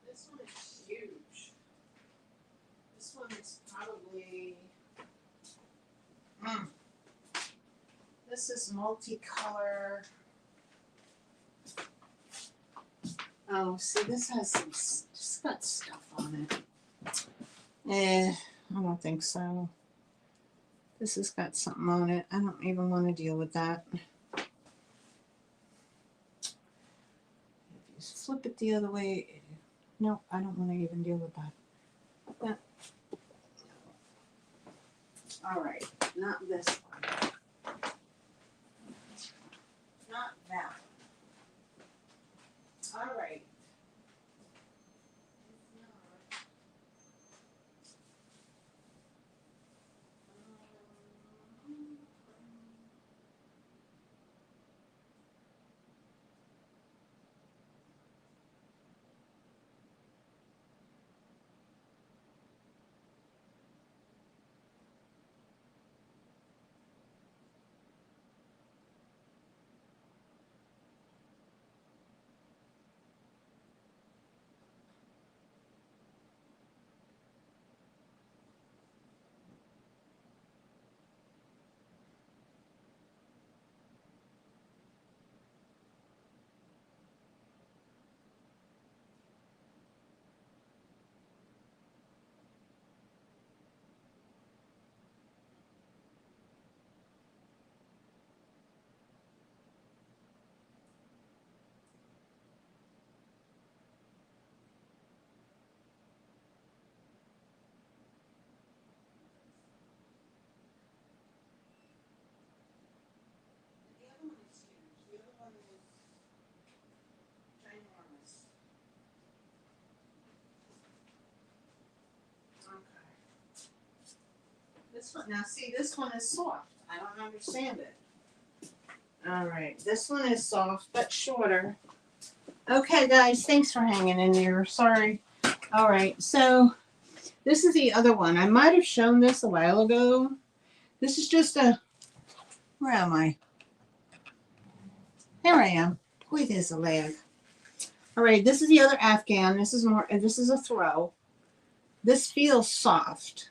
This one is huge. This one is probably, this is multicolor. Oh, see, this has some, just got stuff on it. I don't think so. This has got something on it. I don't even want to deal with that. If you flip it the other way, no, I don't want to even deal with that. All right, not this one. Not that one. All right. The other one is huge. The other one is ginormous. Okay. This one, now see, this one is soft. I don't understand it. All right, this one is soft but shorter. Okay, guys, thanks for hanging in there. Sorry. All right, so this is the other one. I might have shown this a while ago. This is just a, where am I? There I am. Boy, there's a leg. All right, this is the other Afghan. This is more, this is a throw. This feels soft.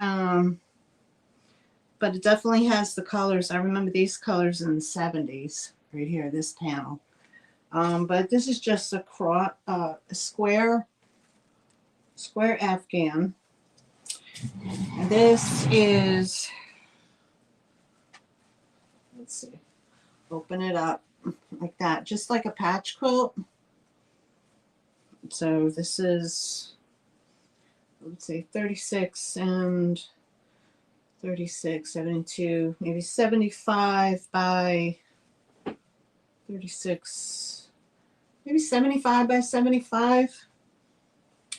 But it definitely has the colors. I remember these colors in the 70s, right here, this panel. But this is just a square Afghan. And this is, let's see, open it up like that, just like a patch quilt. So this is, let's say 36 and 36, 72, maybe 75 by 36, maybe 75 by 75.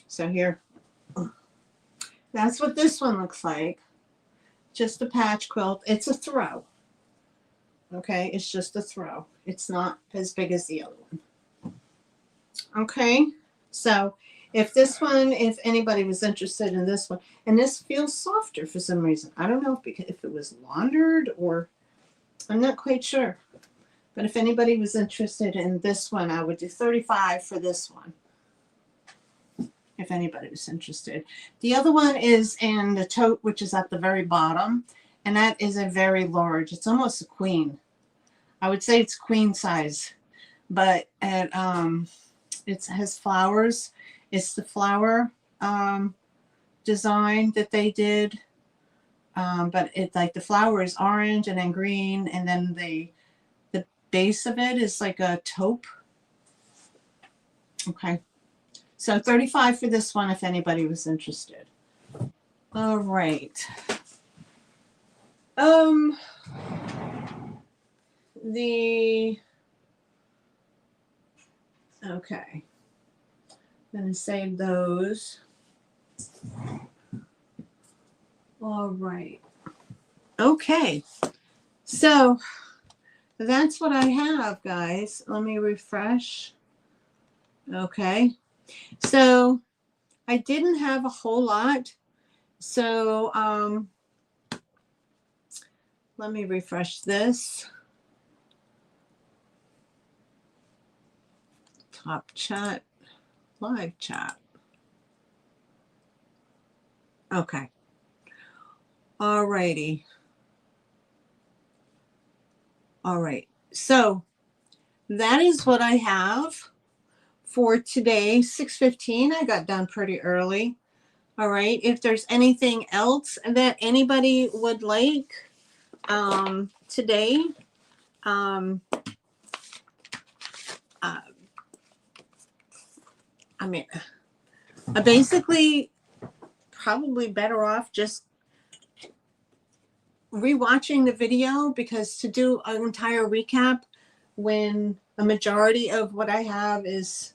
So here, that's what this one looks like. Just a patch quilt. It's a throw. Okay, it's just a throw. It's not as big as the other one. Okay, so if anybody was interested in this one, and this feels softer for some reason. I don't know if it was laundered or I'm not quite sure. But if anybody was interested in this one, I would do 35 for this one. If anybody was interested. The other one is in the tote, which is at the very bottom. And that is a very large, it's almost a queen. I would say it's queen size. But it has flowers. It's the flower design that they did. But it's like the flower is orange and then green. And then the base of it is like a taupe. Okay. So 35 for this one, if anybody was interested. All right. Okay. I'm going to save those. All right. Okay. So that's what I have, guys. Let me refresh. Okay. So I didn't have a whole lot. So let me refresh this. Top chat, live chat. Okay. All righty. All right. So that is what I have for today, 6:15. I got done pretty early. All right. If there's anything else that anybody would like today, I mean, I basically probably better off just rewatching the video, because to do an entire recap when a majority of what I have is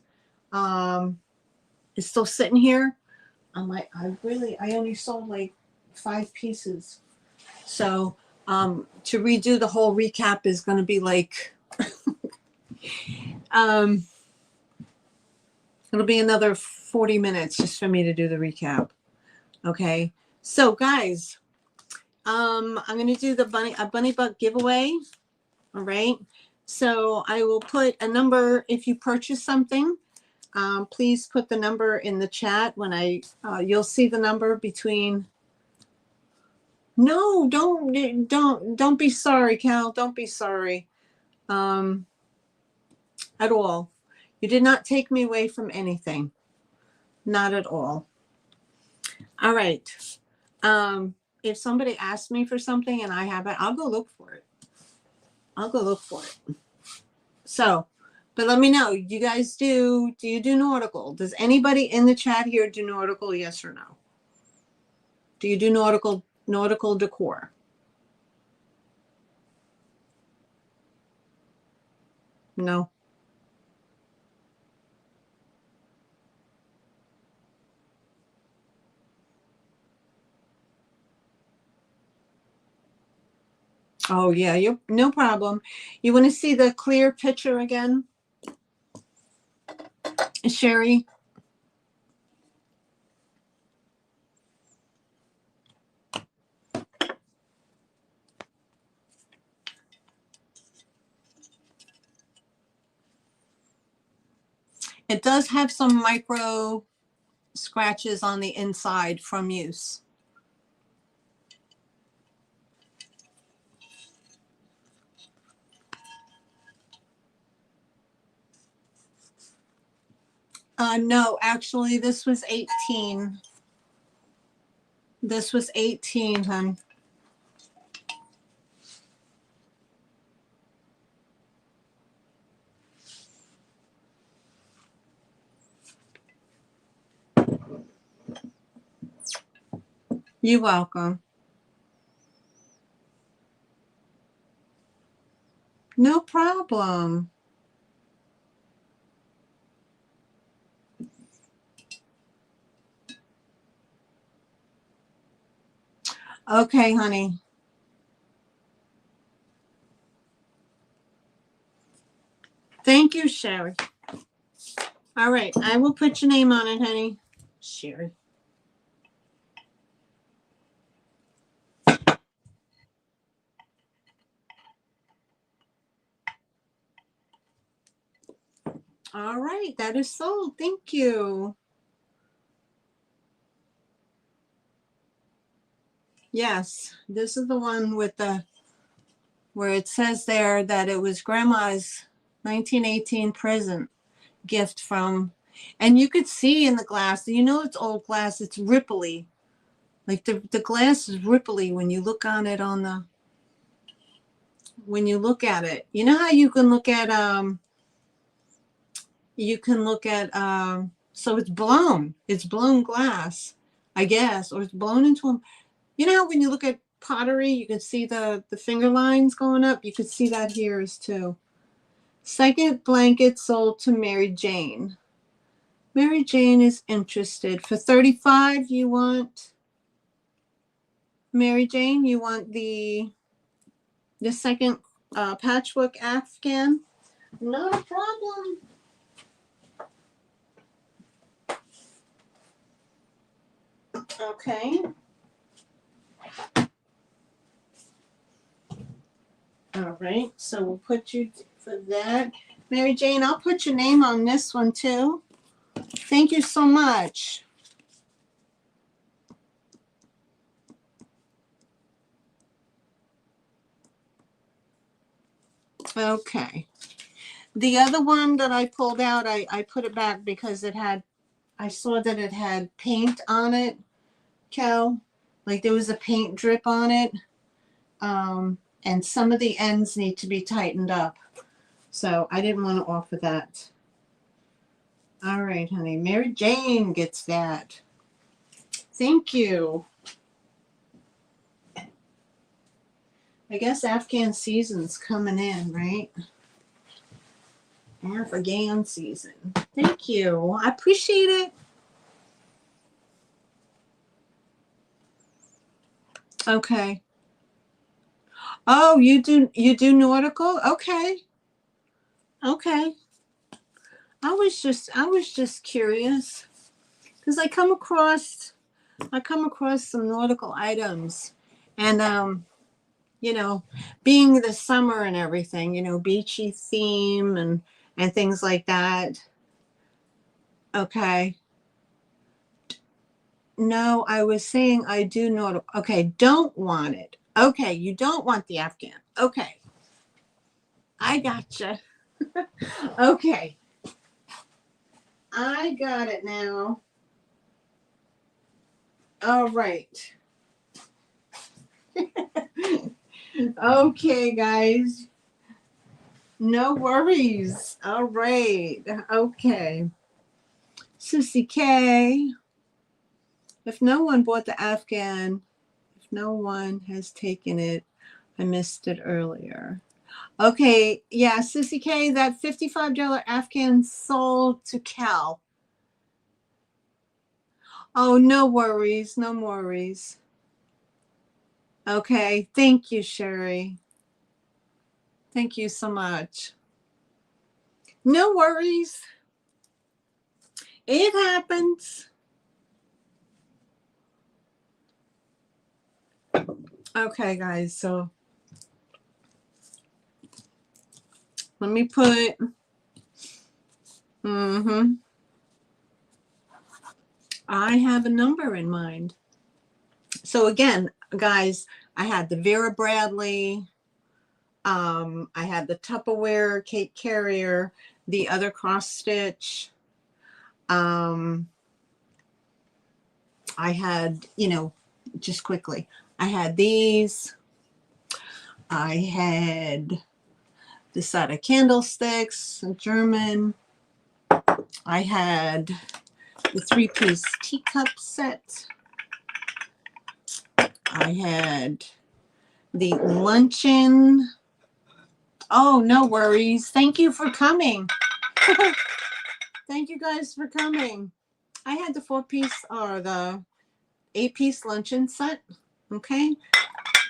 still sitting here, I'm like, I only sold like 5 pieces. So to redo the whole recap is going to be like it'll be another 40 minutes just for me to do the recap. Okay. So guys, I'm going to do a bunny buck giveaway. All right. So I will put a number if you purchase something. Please put the number in the chat when you'll see the number between. No, don't be sorry, Cal. Don't be sorry. At all. You did not take me away from anything. Not at all. All right. If somebody asks me for something and I have it, I'll go look for it. So, but let me know. You guys do you do nautical? Does anybody in the chat here do nautical? Yes or no? Do you do nautical decor? No. Oh yeah, no problem. You want to see the clear picture again, Sherry? It does have some micro scratches on the inside from use. No, actually, this was 18. This was 18, hon. You're welcome. No problem. Okay, honey. Thank you, Sherry. All right, I will put your name on it, honey. Sherry. All right, that is sold. Thank you. Yes, this is the one with the, where it says there that it was grandma's 1918 present gift from, and you could see in the glass, you know, it's old glass, it's ripply. Like the glass is ripply when you look on it on the, when you look at it. You know how you can look at, so it's blown glass, I guess, or it's blown into a, you know, when you look at pottery, you can see the finger lines going up. You could see that here is too. Second blanket sold to Mary Jane. Mary Jane is interested. For 35, you want, Mary Jane, you want the second patchwork Afghan? No problem. Okay. All right, so we'll put you for that. Mary Jane, I'll put your name on this one too. Thank you so much. Okay. The other one that I pulled out, I put it back because it had, I saw that it had paint on it, Kel. Like there was a paint drip on it. And some of the ends need to be tightened up. So I didn't want to offer that. All right, honey. Mary Jane gets that. Thank you. I guess Afghan season's coming in, right? Afghan season. Thank you. I appreciate it. Okay. Oh, you do nautical? Okay. Okay. I was just curious because I come across some nautical items, and you know, being the summer and everything, you know, beachy theme and things like that. Okay. No, I was saying I do nautical. Okay, don't want it. Okay, you don't want the Afghan. Okay. I gotcha. Okay. I got it now. All right. Okay, guys. No worries. All right. Okay. Sissy K. If no one bought the Afghan, if no one has taken it, I missed it earlier. Okay. Yeah, Sissy K, that $55 Afghan sold to Cal. Oh, no worries. No worries. Okay. Thank you, Sherry. Thank you so much. No worries. It happens. Okay, guys. So let me put, I have a number in mind. So again, guys, I had the Vera Bradley. I had the Tupperware cake carrier, the other cross stitch. I had, you know, just quickly, I had these. I had the set of candlesticks, a German. I had the 3-piece teacup set. I had the luncheon. Oh, no worries. Thank you for coming. Thank you guys for coming. I had the 4-piece or the 8-piece luncheon set. Okay.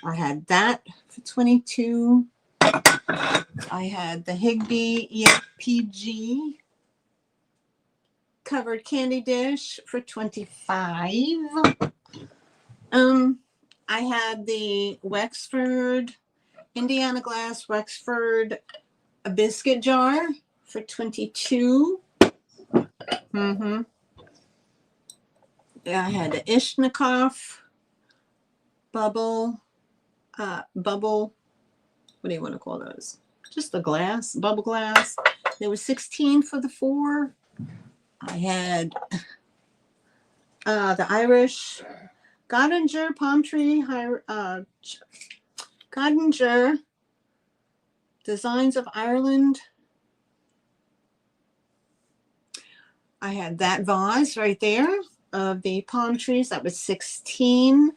I had that for $22. I had the Higby EFPG covered candy dish for $25. I had the Wexford Indiana glass Wexford a biscuit jar for $22. I had the Ishnikov bubble, what do you want to call those? Just the glass, bubble glass. There was 16 for the 4. I had the Irish Godinger palm tree, Godinger Designs of Ireland. I had that vase right there of the palm trees. That was 16.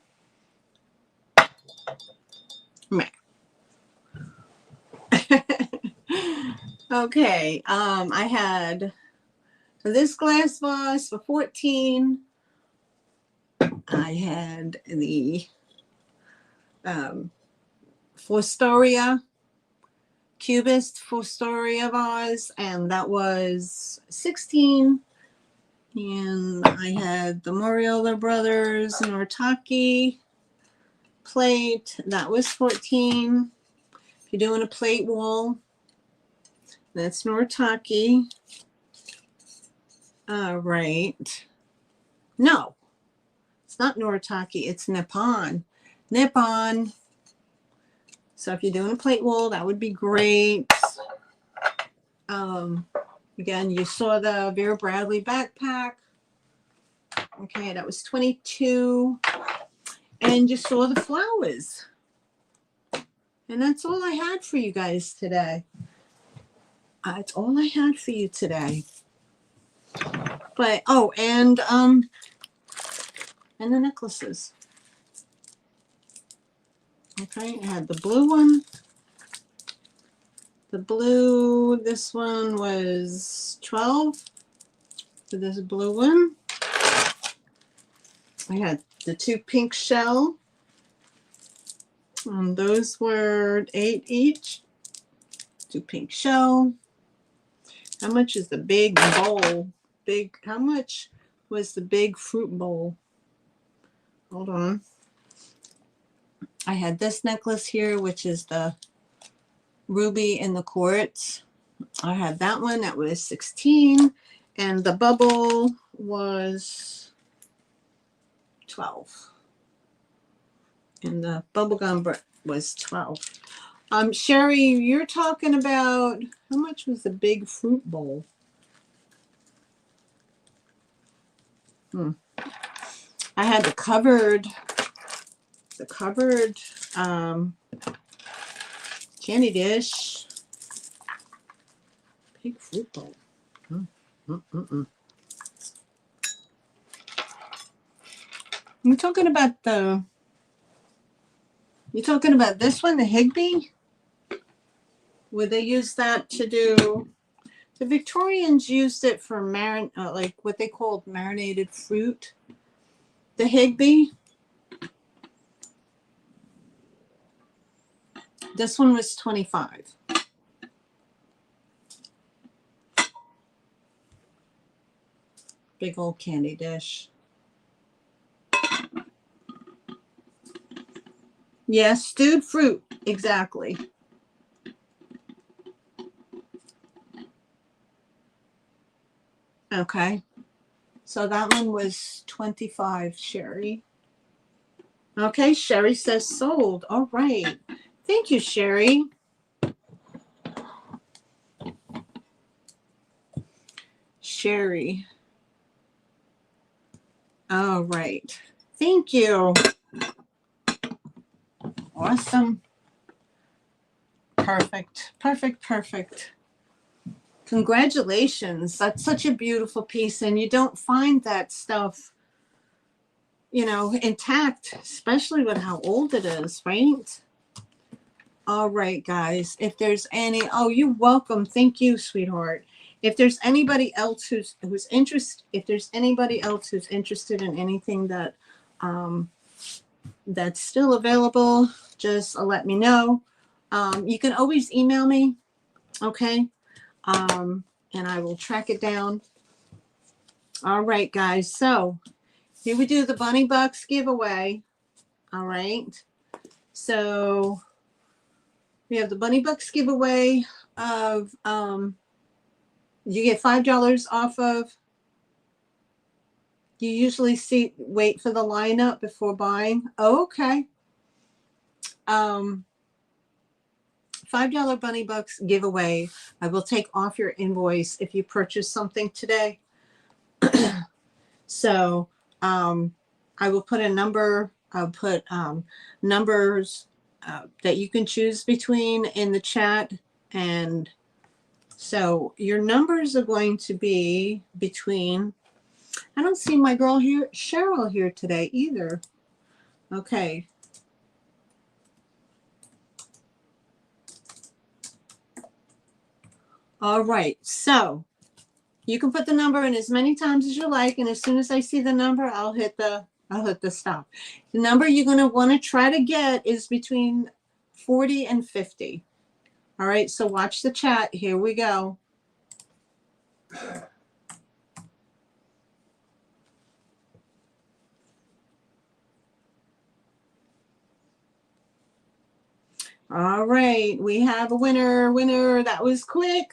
Okay, I had this glass vase for 14. I had the Fostoria Cubist Fostoria vase, and that was 16. And I had the Moriola Brothers Nortaki plate. That was 14. If you're doing a plate wall, that's Nortaki. All right. No, it's not Nortaki. It's Nippon. Nippon. So if you're doing a plate wall, that would be great. Again, you saw the Vera Bradley backpack. Okay, that was 22. And you saw the flowers. And that's all I had for you guys today. That's all I had for you today. But, oh, and the necklaces. Okay, I had the blue one. The blue, this one was 12 for this blue one. I had the 2 pink shell. Those were 8 each. 2 pink shell. How much is the big bowl? How much was the big fruit bowl? Hold on. I had this necklace here, which is the ruby in the quartz. I had that one. That was 16. And the bubble was 12. And the bubblegum was 12. Sherry, you're talking about, how much was the big fruit bowl? I had the covered candy dish. Big fruit bowl. You're talking about this one, the Higby? Would they use that to do, the Victorians used it for like what they called marinated fruit. The Higby. This one was 25. Big old candy dish. Yes, stewed fruit, exactly. Okay. So that one was 25, Sherry. Okay, Sherry says sold. All right. Thank you, Sherry. Sherry. All right. Thank you. Awesome. Perfect. Perfect. Perfect. Congratulations. That's such a beautiful piece. And you don't find that stuff, you know, intact, especially with how old it is, right? All right, guys. If there's any, oh, you're welcome. Thank you, sweetheart. If there's anybody else who's interested, if there's anybody else who's interested in anything that that's still available, just let me know. You can always email me, okay? And I will track it down. All right, guys. So here we do the Bunny Bucks giveaway. All right. So we have the Bunny Bucks giveaway of you get $5 off of. You usually wait for the lineup before buying. Oh, okay. $5 Bunny Bucks giveaway. I will take off your invoice if you purchase something today. So I will put a number. I'll put numbers that you can choose between in the chat. And so your numbers are going to be between, I don't see my girl here, Cheryl, here today either. Okay. All right. So you can put the number in as many times as you like. And as soon as I see the number, I'll hit the stop. The number you're going to want to try to get is between 40 and 50. All right. So watch the chat. Here we go. All right, we have a winner. That was quick.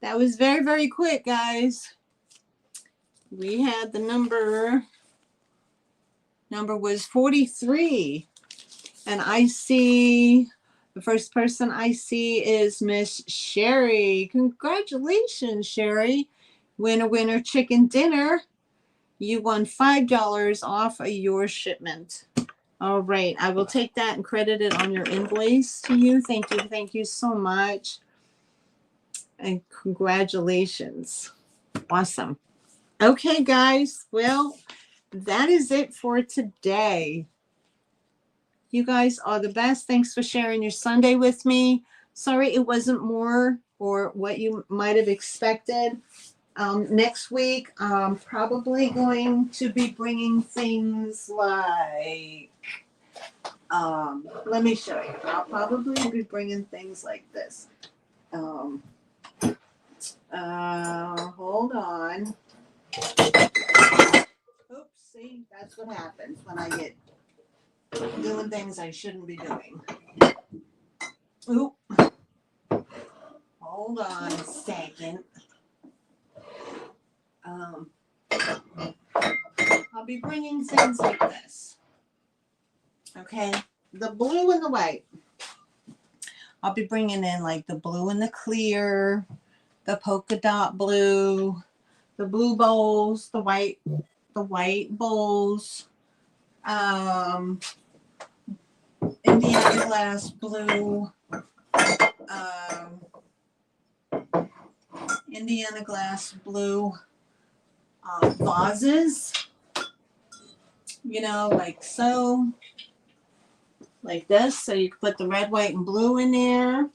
That was very, very quick, guys. We had the number was 43. And I see the first person I see is Miss Sherry. Congratulations, Sherry. Winner, chicken dinner. You won $5 off of your shipment. All right, I will take that and credit it on your invoice to you. Thank you so much. And congratulations. Awesome. Okay, guys. Well, that is it for today. You guys are the best. Thanks for sharing your Sunday with me. Sorry it wasn't more or what you might have expected. Next week, I'm probably going to be bringing things like, let me show you. I'll probably be bringing things like this. Hold on. Oops, see, that's what happens when I get doing things I shouldn't be doing. Oop. Hold on a second. I'll be bringing things like this. Okay, the blue and the white. I'll be bringing in like the blue and the clear, the polka dot blue, the blue bowls, the white bowls, Indiana glass blue, Indiana glass blue vases, you know, like so, like this. So you can put the red, white, and blue in there.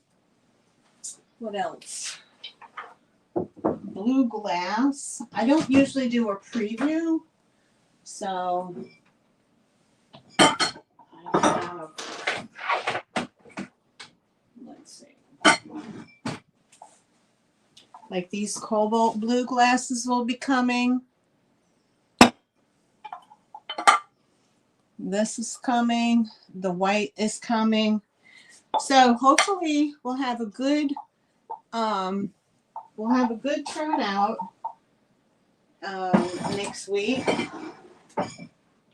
What else? Blue glass. I don't usually do a preview, so I have, let's see, like these cobalt blue glasses will be coming. This is coming. The white is coming. So hopefully we'll have a good turnout. next week.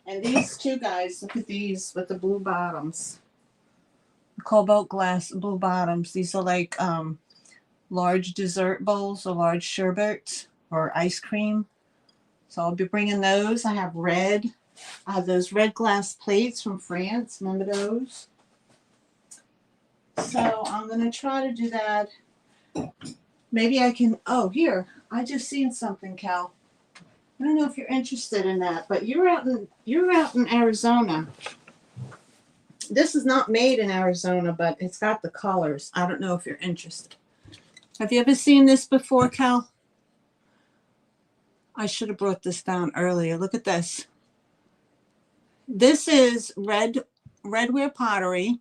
And these two guys, look at these with the blue bottoms. Cobalt glass blue bottoms. These are like large dessert bowls or large sherbets or ice cream. So I'll be bringing those. I have red. I have those red glass plates from France. Remember those? So I'm going to try to do that. Maybe I can, oh, here. I just seen something, Cal. I don't know if you're interested in that, but you're out in Arizona. This is not made in Arizona, but it's got the colors. I don't know if you're interested. Have you ever seen this before, Cal? I should have brought this down earlier. Look at this. This is redware pottery.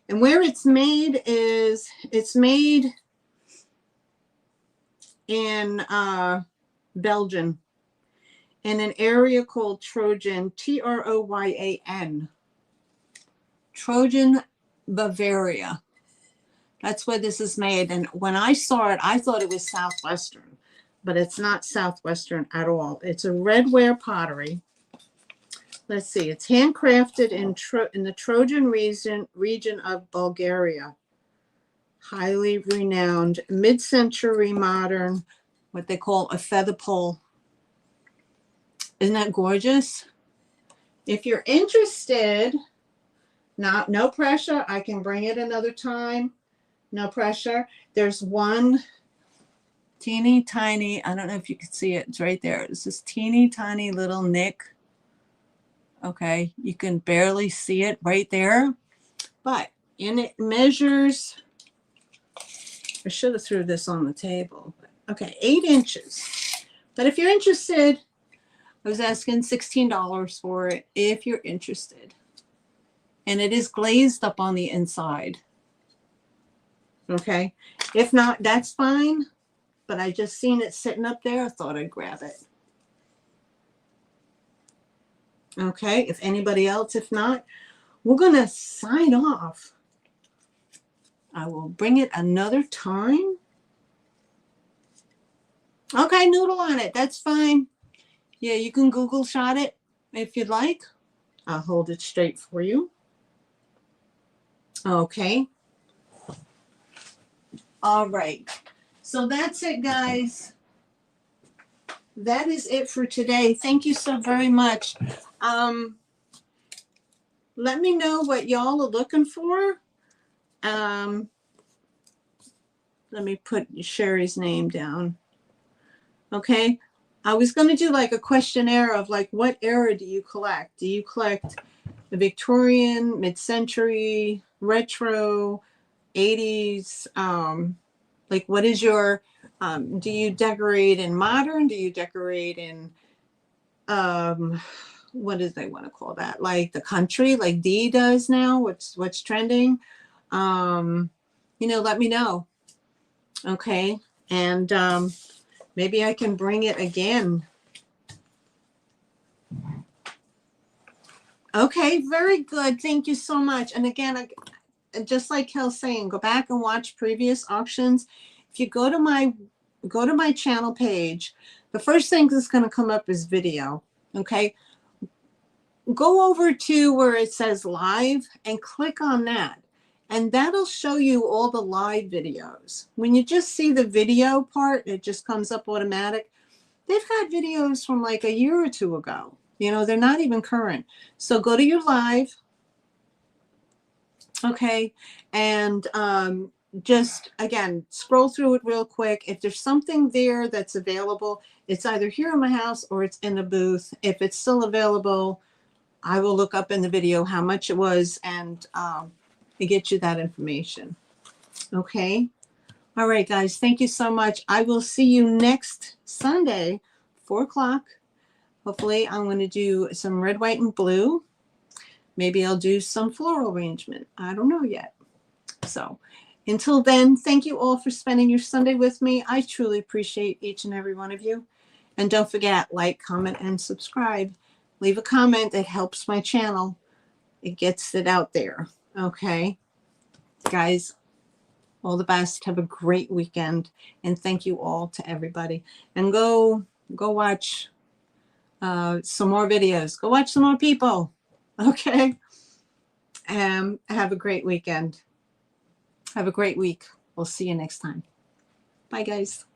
And where it's made is, it's made in Belgium, in an area called Trojan, Troyan. Trojan, Bavaria. That's where this is made. And when I saw it, I thought it was Southwestern, but it's not Southwestern at all. It's a redware pottery. Let's see. It's handcrafted in the Trojan region of Bulgaria. Highly renowned, mid-century modern, what they call a feather pull. Isn't that gorgeous? If you're interested, no pressure. I can bring it another time. No pressure. There's one teeny tiny, I don't know if you can see it. It's right there. It's this teeny tiny little nick. Okay, you can barely see it right there. But it measures, I should have threw this on the table. Okay, 8 inches. But if you're interested, I was asking $16 for it if you're interested. And it is glazed up on the inside. Okay. If not, that's fine. But I just seen it sitting up there. I thought I'd grab it. Okay. If anybody else, if not, we're going to sign off. I will bring it another time. Okay. Noodle on it. That's fine. Yeah, you can Google shot it if you'd like. I'll hold it straight for you. Okay. All right. So that's it, guys. That is it for today. Thank you so very much. Let me know what y'all are looking for. Let me put Sherry's name down. Okay. I was going to do like a questionnaire of like, what era do you collect? Do you collect the Victorian, mid-century, retro, 80s? Like, what is your, do you decorate in modern? Do you decorate in, what do they want to call that? Like the country, like Dee does now, what's trending? Let me know. Okay. And, maybe I can bring it again. Okay, very good. Thank you so much. And again, just like Kel's saying, go back and watch previous auctions. If you go to my channel page, the first thing that's going to come up is video. Okay. Go over to where it says live and click on that. And that'll show you all the live videos. When you just see the video part, it just comes up automatic. They've got videos from like a year or two ago. They're not even current. So go to your live. Okay. And just, again, scroll through it real quick. If there's something there that's available, it's either here in my house or it's in the booth. If it's still available, I will look up in the video how much it was and to get you that information. Okay. All right, guys. Thank you so much. I will see you next Sunday, 4 o'clock. Hopefully, I'm going to do some red, white, and blue. Maybe I'll do some floral arrangement. I don't know yet. So until then, thank you all for spending your Sunday with me. I truly appreciate each and every one of you. And don't forget, like, comment, and subscribe. Leave a comment. It helps my channel. It gets it out there. Okay. Guys, all the best. Have a great weekend. And thank you all to everybody. And go Go watch some more videos. Go watch some more people. Okay. Have a great weekend. Have a great week. We'll see you next time. Bye, guys.